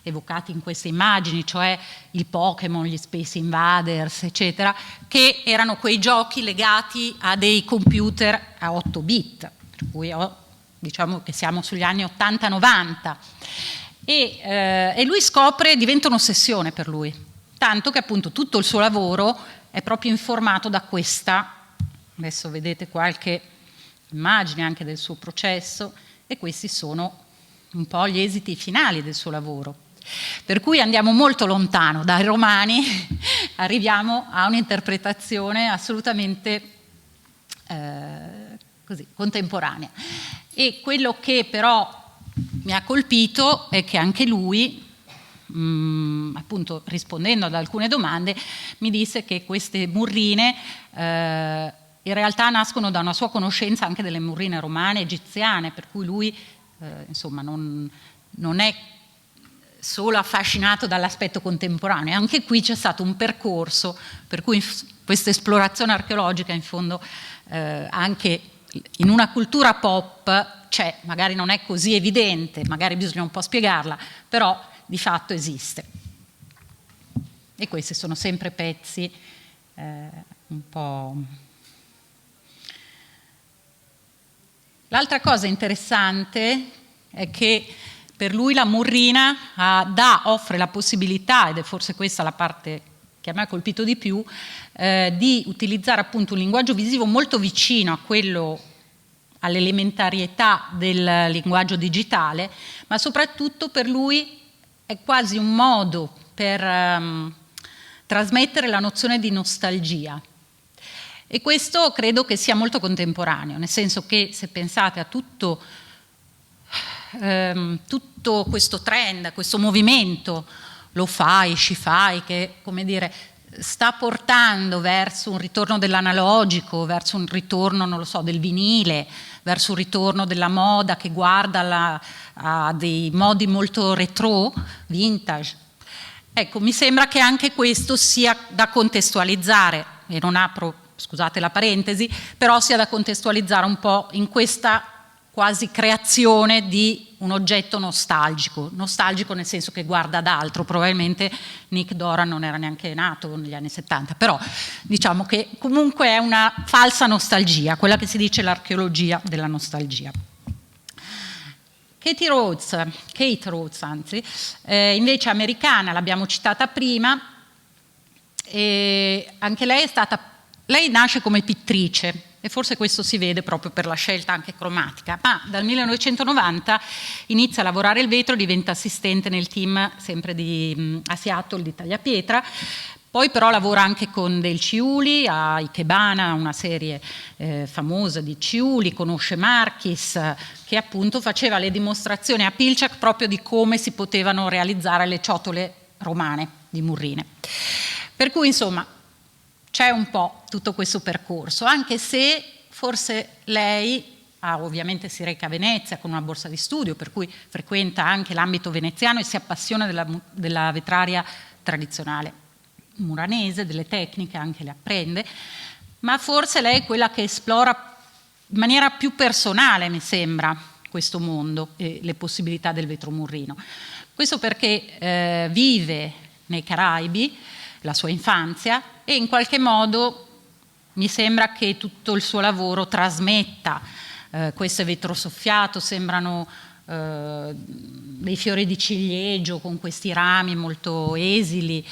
evocati in queste immagini, cioè il Pokémon, gli Space Invaders, eccetera, che erano quei giochi legati a dei computer a 8 bit, per cui diciamo che siamo sugli anni 80-90. E lui scopre, diventa un'ossessione per lui, tanto che appunto tutto il suo lavoro è proprio informato da questa, adesso vedete qualche immagine anche del suo processo, e questi sono un po' gli esiti finali del suo lavoro. Per cui andiamo molto lontano dai romani, arriviamo a un'interpretazione assolutamente così, contemporanea. E quello che però mi ha colpito è che anche lui, appunto rispondendo ad alcune domande, mi disse che queste murrine in realtà nascono da una sua conoscenza anche delle murrine romane e egiziane, per cui lui insomma non è solo affascinato dall'aspetto contemporaneo. Anche qui c'è stato un percorso per cui questa esplorazione archeologica in fondo anche in una cultura pop c'è, magari non è così evidente, magari bisogna un po' spiegarla, però di fatto esiste. E questi sono sempre pezzi un po'. L'altra cosa interessante è che per lui la murrina offre la possibilità, ed è forse questa la parte che a me ha colpito di più, di utilizzare appunto un linguaggio visivo molto vicino a quello, all'elementarietà del linguaggio digitale, ma soprattutto per lui è quasi un modo per trasmettere la nozione di nostalgia. E questo credo che sia molto contemporaneo, nel senso che se pensate a tutto questo trend, questo movimento lo-fi, sci-fi, che come dire sta portando verso un ritorno dell'analogico, verso un ritorno, non lo so, del vinile, verso un ritorno della moda che guarda a dei modi molto retro, vintage. Ecco, mi sembra che anche questo sia da contestualizzare, e non apro, scusate la parentesi, però sia da contestualizzare un po' in questa quasi creazione di un oggetto nostalgico nel senso che guarda ad altro. Probabilmente Nick Doran non era neanche nato negli anni 70, però diciamo che comunque è una falsa nostalgia, quella che si dice l'archeologia della nostalgia. Kate Rhodes, invece americana, l'abbiamo citata prima, e anche lei nasce come pittrice, e forse questo si vede proprio per la scelta anche cromatica, ma dal 1990 inizia a lavorare il vetro, diventa assistente nel team sempre a Seattle di Tagliapietra. Poi però lavora anche con del Ciuli, a Ikebana, una serie famosa di Ciuli, conosce Marchis, che appunto faceva le dimostrazioni a Pilczak proprio di come si potevano realizzare le ciotole romane di Murrine. Per cui insomma c'è un po' tutto questo percorso, anche se forse lei ovviamente si reca a Venezia con una borsa di studio, per cui frequenta anche l'ambito veneziano e si appassiona della vetraria tradizionale muranese, delle tecniche anche le apprende, ma forse lei è quella che esplora in maniera più personale, mi sembra, questo mondo e le possibilità del vetro murrino. Questo perché vive nei Caraibi la sua infanzia e in qualche modo mi sembra che tutto il suo lavoro trasmetta questo vetro soffiato, sembrano dei fiori di ciliegio con questi rami molto esili,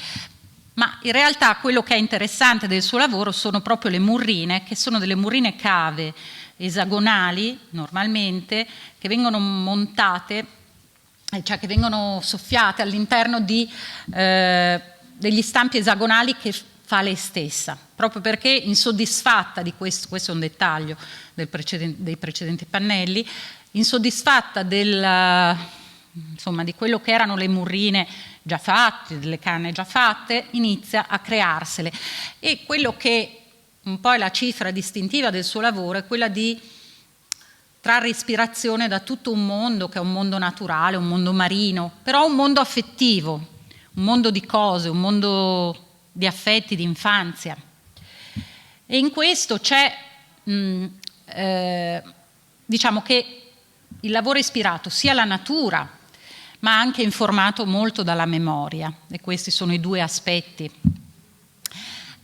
ma in realtà quello che è interessante del suo lavoro sono proprio le murrine, che sono delle murrine cave esagonali normalmente, che vengono montate, cioè che vengono soffiate all'interno di degli stampi esagonali che fa lei stessa, proprio perché insoddisfatta di questo è un dettaglio dei precedenti pannelli, insoddisfatta insomma, di quello che erano le murrine già fatte, delle canne già fatte, inizia a crearsele. E quello che un po' è la cifra distintiva del suo lavoro è quella di trarre ispirazione da tutto un mondo che è un mondo naturale, un mondo marino, però un mondo affettivo, un mondo di cose, un mondo di affetti, di infanzia. E in questo c'è, diciamo che il lavoro è ispirato sia alla natura, ma anche informato molto dalla memoria, e questi sono i due aspetti.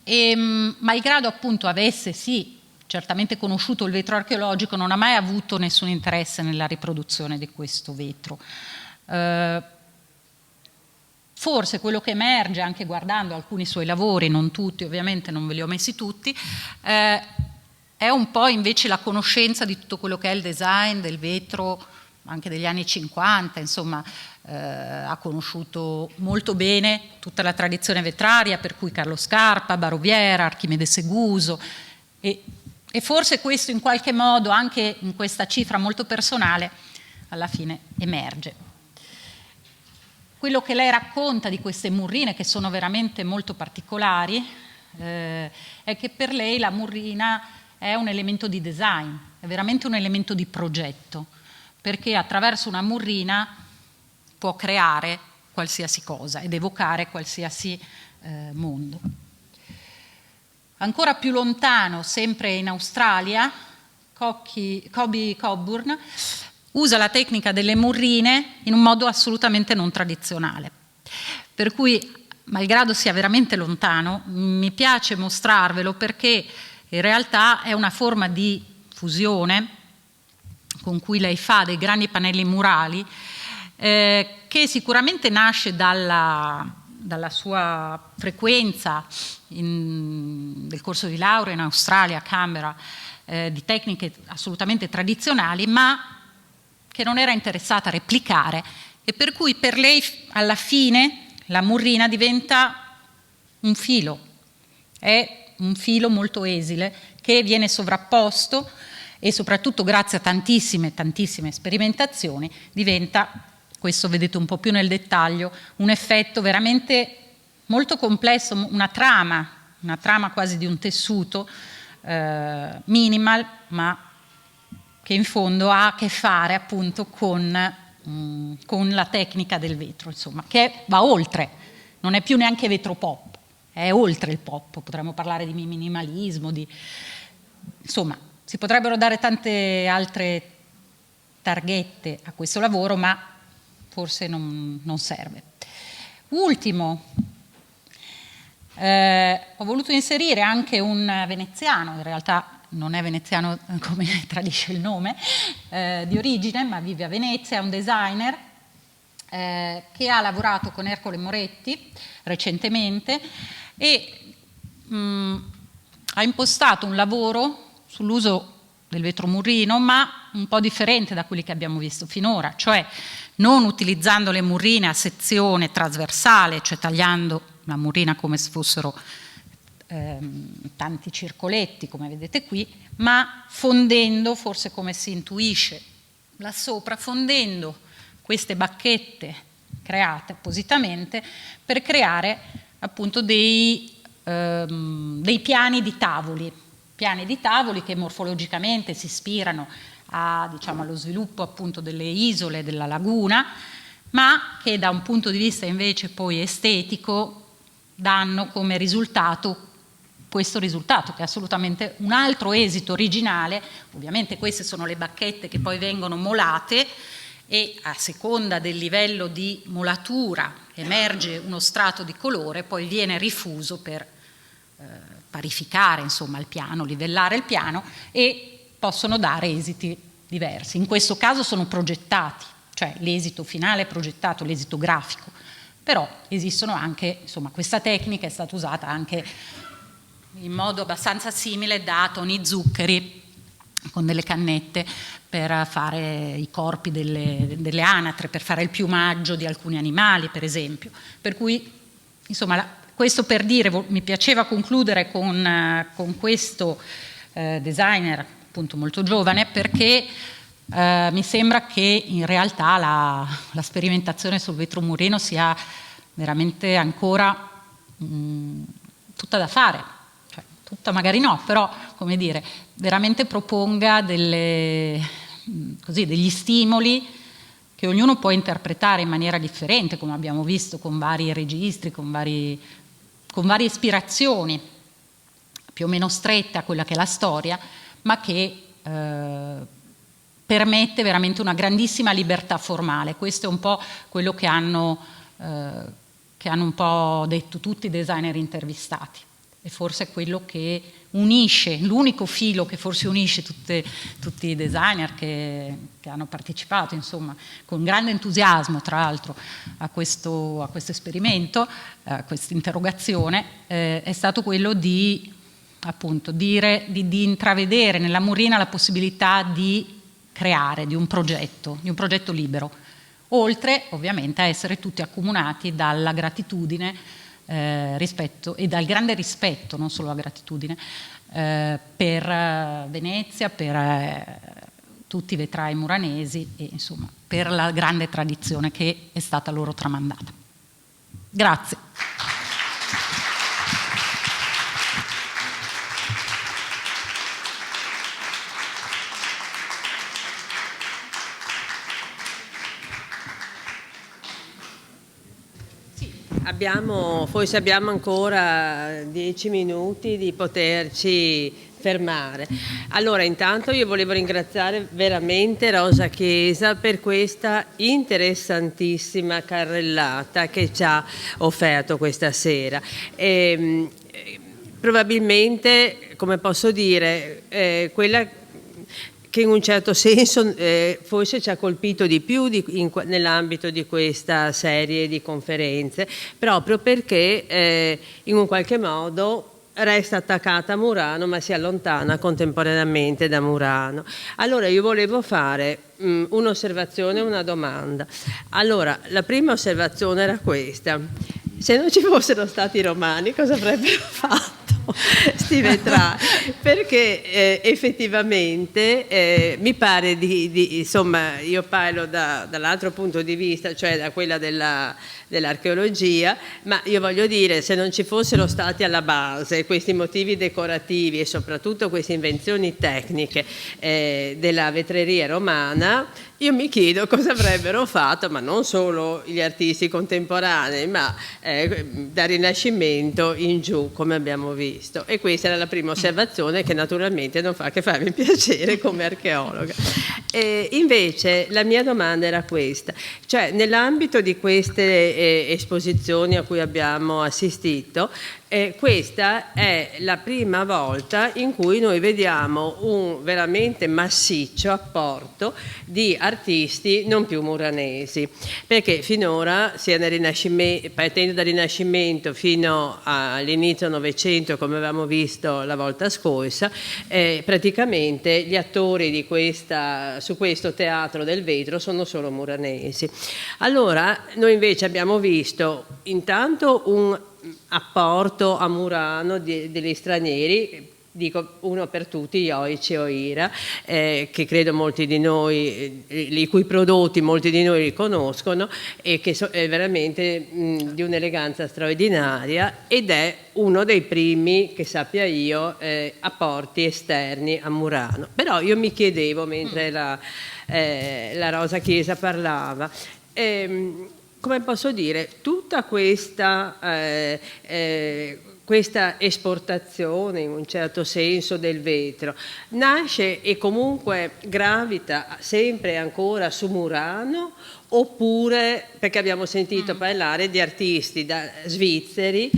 E, malgrado appunto avesse sì certamente conosciuto il vetro archeologico, non ha mai avuto nessun interesse nella riproduzione di questo vetro. Forse quello che emerge anche guardando alcuni suoi lavori, non tutti ovviamente, non ve li ho messi tutti, è un po' invece la conoscenza di tutto quello che è il design del vetro anche degli anni 50, insomma ha conosciuto molto bene tutta la tradizione vetraria, per cui Carlo Scarpa, Baroviera, Archimede Seguso, e forse questo in qualche modo anche in questa cifra molto personale alla fine emerge. Quello che lei racconta di queste murrine, che sono veramente molto particolari, è che per lei la murrina è un elemento di design, è veramente un elemento di progetto, perché attraverso una murrina può creare qualsiasi cosa ed evocare qualsiasi mondo. Ancora più lontano, sempre in Australia, Kobe Coburn usa la tecnica delle murrine in un modo assolutamente non tradizionale. Per cui, malgrado sia veramente lontano, mi piace mostrarvelo perché in realtà è una forma di fusione con cui lei fa dei grandi pannelli murali che sicuramente nasce dalla sua frequenza del corso di laurea in Australia, a Canberra, di tecniche assolutamente tradizionali, ma che non era interessata a replicare, e per cui per lei alla fine la murrina diventa un filo, è un filo molto esile che viene sovrapposto e soprattutto grazie a tantissime sperimentazioni diventa, questo vedete un po' più nel dettaglio, un effetto veramente molto complesso, una trama quasi di un tessuto minimal, ma che in fondo ha a che fare appunto con la tecnica del vetro, insomma, che va oltre, non è più neanche vetro pop, è oltre il pop, potremmo parlare di minimalismo, insomma, si potrebbero dare tante altre targhette a questo lavoro, ma forse non serve. Ultimo, ho voluto inserire anche un veneziano, in realtà non è veneziano come tradisce il nome, di origine, ma vive a Venezia, è un designer che ha lavorato con Ercole Moretti recentemente e ha impostato un lavoro sull'uso del vetro murrino, ma un po' differente da quelli che abbiamo visto finora, cioè non utilizzando le murrine a sezione trasversale, cioè tagliando la murrina come se fossero tanti circoletti, come vedete qui, ma fondendo, forse come si intuisce là sopra, fondendo queste bacchette create appositamente per creare appunto dei piani di tavoli che morfologicamente si ispirano diciamo, allo sviluppo appunto delle isole della laguna, ma che da un punto di vista invece poi estetico danno come risultato questo risultato, che è assolutamente un altro esito originale. Ovviamente queste sono le bacchette che poi vengono molate e a seconda del livello di molatura emerge uno strato di colore, poi viene rifuso per parificare insomma il piano, livellare il piano, e possono dare esiti diversi. In questo caso sono progettati, cioè l'esito finale è progettato, l'esito grafico, però esistono anche, insomma, questa tecnica è stata usata anche in modo abbastanza simile da Tony Zuccheri con delle cannette per fare i corpi delle anatre, per fare il piumaggio di alcuni animali, per esempio. Per cui, insomma, questo per dire, mi piaceva concludere con questo designer appunto molto giovane, perché mi sembra che in realtà la sperimentazione sul vetro murrino sia veramente ancora tutta da fare. Tutta magari no, però come dire, veramente proponga degli stimoli che ognuno può interpretare in maniera differente, come abbiamo visto con vari registri, con varie ispirazioni più o meno strette a quella che è la storia, ma che permette veramente una grandissima libertà formale. Questo è un po' quello che hanno un po' detto tutti i designer intervistati. E forse è quello che unisce, l'unico filo che forse unisce tutti i designer che hanno partecipato, insomma, con grande entusiasmo, tra l'altro, a questo esperimento, a questa interrogazione, è stato quello di, appunto, di intravedere nella murrina la possibilità di creare, di un progetto libero, oltre ovviamente a essere tutti accomunati dalla gratitudine rispetto e dal grande rispetto, non solo la gratitudine, per Venezia, per tutti i vetrai muranesi e insomma per la grande tradizione che è stata loro tramandata. Grazie. Forse abbiamo ancora 10 minuti di poterci fermare. Allora, intanto io volevo ringraziare veramente Rosa Chiesa per questa interessantissima carrellata che ci ha offerto questa sera. Probabilmente, come posso dire, quella che in un certo senso forse ci ha colpito di più nell'ambito di questa serie di conferenze, proprio perché in un qualche modo resta attaccata a Murano ma si allontana contemporaneamente da Murano. Allora io volevo fare un'osservazione e una domanda. Allora, la prima osservazione era questa: se non ci fossero stati i romani cosa avrebbero fatto? sti vetrai, perché effettivamente mi pare insomma, io parlo dall'altro punto di vista, cioè da quella dell'archeologia, ma io voglio dire, se non ci fossero stati alla base questi motivi decorativi e soprattutto queste invenzioni tecniche della vetreria romana, io mi chiedo cosa avrebbero fatto, ma non solo gli artisti contemporanei, ma dal Rinascimento in giù, come abbiamo visto. E questa era la prima osservazione, che naturalmente non fa che farmi piacere come archeologa. Invece la mia domanda era questa, cioè nell'ambito di queste esposizioni a cui abbiamo assistito, questa è la prima volta in cui noi vediamo un veramente massiccio apporto di artisti non più muranesi, perché finora, sia nel Rinascimento, partendo dal Rinascimento fino all'inizio Novecento, come avevamo visto la volta scorsa, praticamente gli attori su questo teatro del vetro sono solo muranesi. Allora noi invece abbiamo visto intanto un apporto a Murano degli stranieri, dico uno per tutti, Ioici Oira, che credo molti di noi, i cui prodotti molti di noi riconoscono, e che è veramente di un'eleganza straordinaria, ed è uno dei primi, che sappia io, apporti esterni a Murano. Però io mi chiedevo, mentre la Rosa Chiesa parlava, come posso dire, tutta questa esportazione in un certo senso del vetro nasce e comunque gravita sempre ancora su Murano, oppure, perché abbiamo sentito parlare di artisti svizzeri,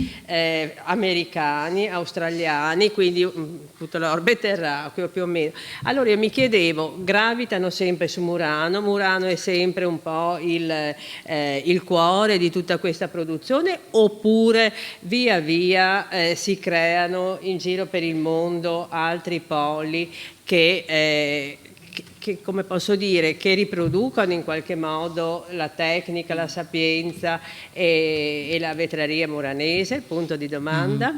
americani, australiani, quindi tutto l'orbe terracqueo più o meno. Allora io mi chiedevo, gravitano sempre su Murano? Murano è sempre un po' il cuore di tutta questa produzione, oppure via via si creano in giro per il mondo altri poli che come posso dire, che riproducono in qualche modo la tecnica, la sapienza e la vetreria muranese? Punto di domanda.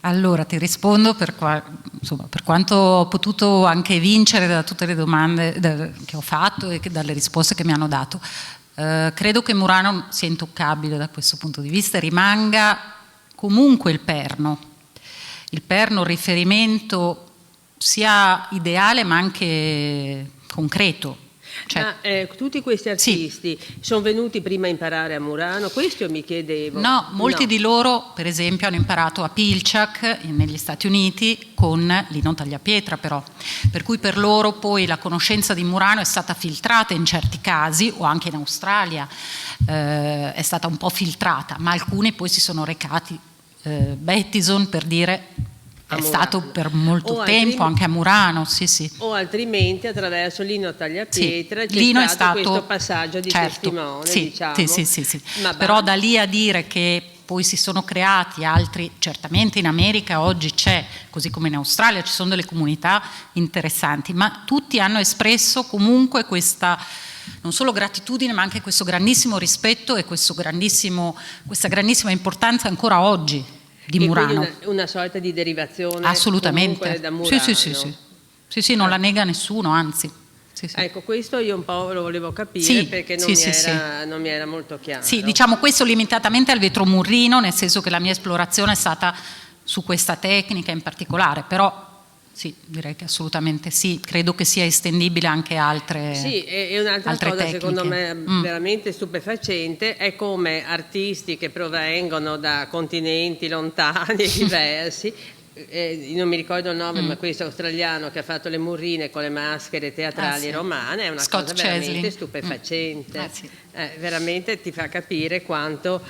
Allora ti rispondo per quanto ho potuto anche vincere da tutte le domande che ho fatto e dalle risposte che mi hanno dato. Credo che Murano sia intoccabile da questo punto di vista, rimanga comunque il perno riferimento sia ideale ma anche concreto. Cioè, ma tutti questi artisti sono venuti prima a imparare a Murano? Questo io mi chiedevo. No, molti di loro per esempio hanno imparato a Pilchak negli Stati Uniti con Lino Tagliapietra, però, per cui per loro poi la conoscenza di Murano è stata filtrata in certi casi, o anche in Australia è stata un po' filtrata, ma alcuni poi si sono recati, Bettison per dire, è stato per molto tempo anche a Murano, sì. O altrimenti attraverso Lino Tagliapietra, sì. Lino è stato questo passaggio di testimone, sì, diciamo. Sì. Però da lì a dire che poi si sono creati altri, certamente in America oggi c'è, così come in Australia ci sono delle comunità interessanti, ma tutti hanno espresso comunque questa non solo gratitudine ma anche questo grandissimo rispetto e questa grandissima importanza ancora oggi di Murano. Una sorta di derivazione assolutamente da Murano. Sì, non la nega nessuno, anzi. Sì. Ecco, questo io un po' lo volevo capire perché non mi era molto chiaro. Sì, diciamo questo limitatamente al vetro murrino, nel senso che la mia esplorazione è stata su questa tecnica in particolare, però sì, direi che assolutamente sì, credo che sia estendibile anche a altre Sì, e un'altra cosa tecniche. Secondo me veramente stupefacente è come artisti che provengono da continenti lontani e diversi, non mi ricordo il nome, ma questo australiano che ha fatto le murrine con le maschere teatrali romane, è una Scott cosa veramente Chesley. Stupefacente. Sì. Veramente ti fa capire quanto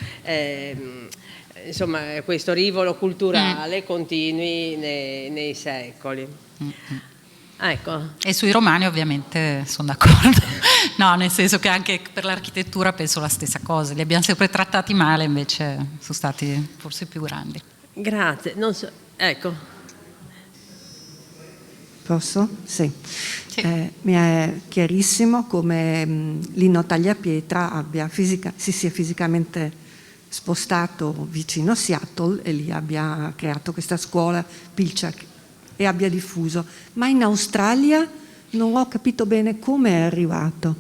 insomma questo rivolo culturale continui nei secoli. Ecco. E sui romani ovviamente sono d'accordo, no, nel senso che anche per l'architettura penso la stessa cosa, li abbiamo sempre trattati male, invece sono stati forse più grandi. Grazie, ecco. Posso? Sì. Mi è chiarissimo come Lino Tagliapietra si sia fisicamente spostato vicino a Seattle e lì abbia creato questa scuola Pilchuck e abbia diffuso. Ma in Australia non ho capito bene come è arrivato.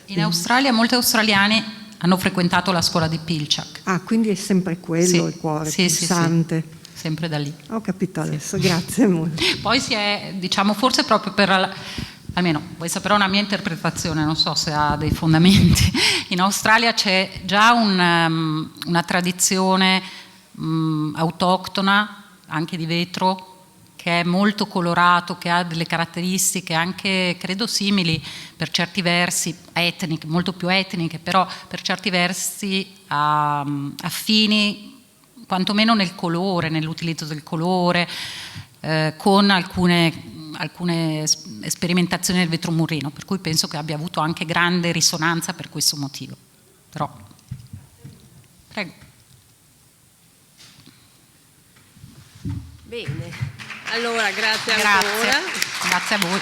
In Australia molti australiani hanno frequentato la scuola di Pilchuck. Ah, quindi è sempre quello il cuore pulsante. Sì. Sempre da lì. Ho capito adesso, grazie molto. Poi si è, diciamo, forse proprio per, almeno questa però è una mia interpretazione, non so se ha dei fondamenti, in Australia c'è già una tradizione autoctona, anche di vetro, che è molto colorato, che ha delle caratteristiche anche, credo, simili per certi versi, etniche, molto più etniche, però per certi versi affini, quantomeno nel colore, nell'utilizzo del colore, con alcune sperimentazioni del vetro murrino, per cui penso che abbia avuto anche grande risonanza per questo motivo. Però, prego. Bene, allora grazie ancora. Grazie a voi.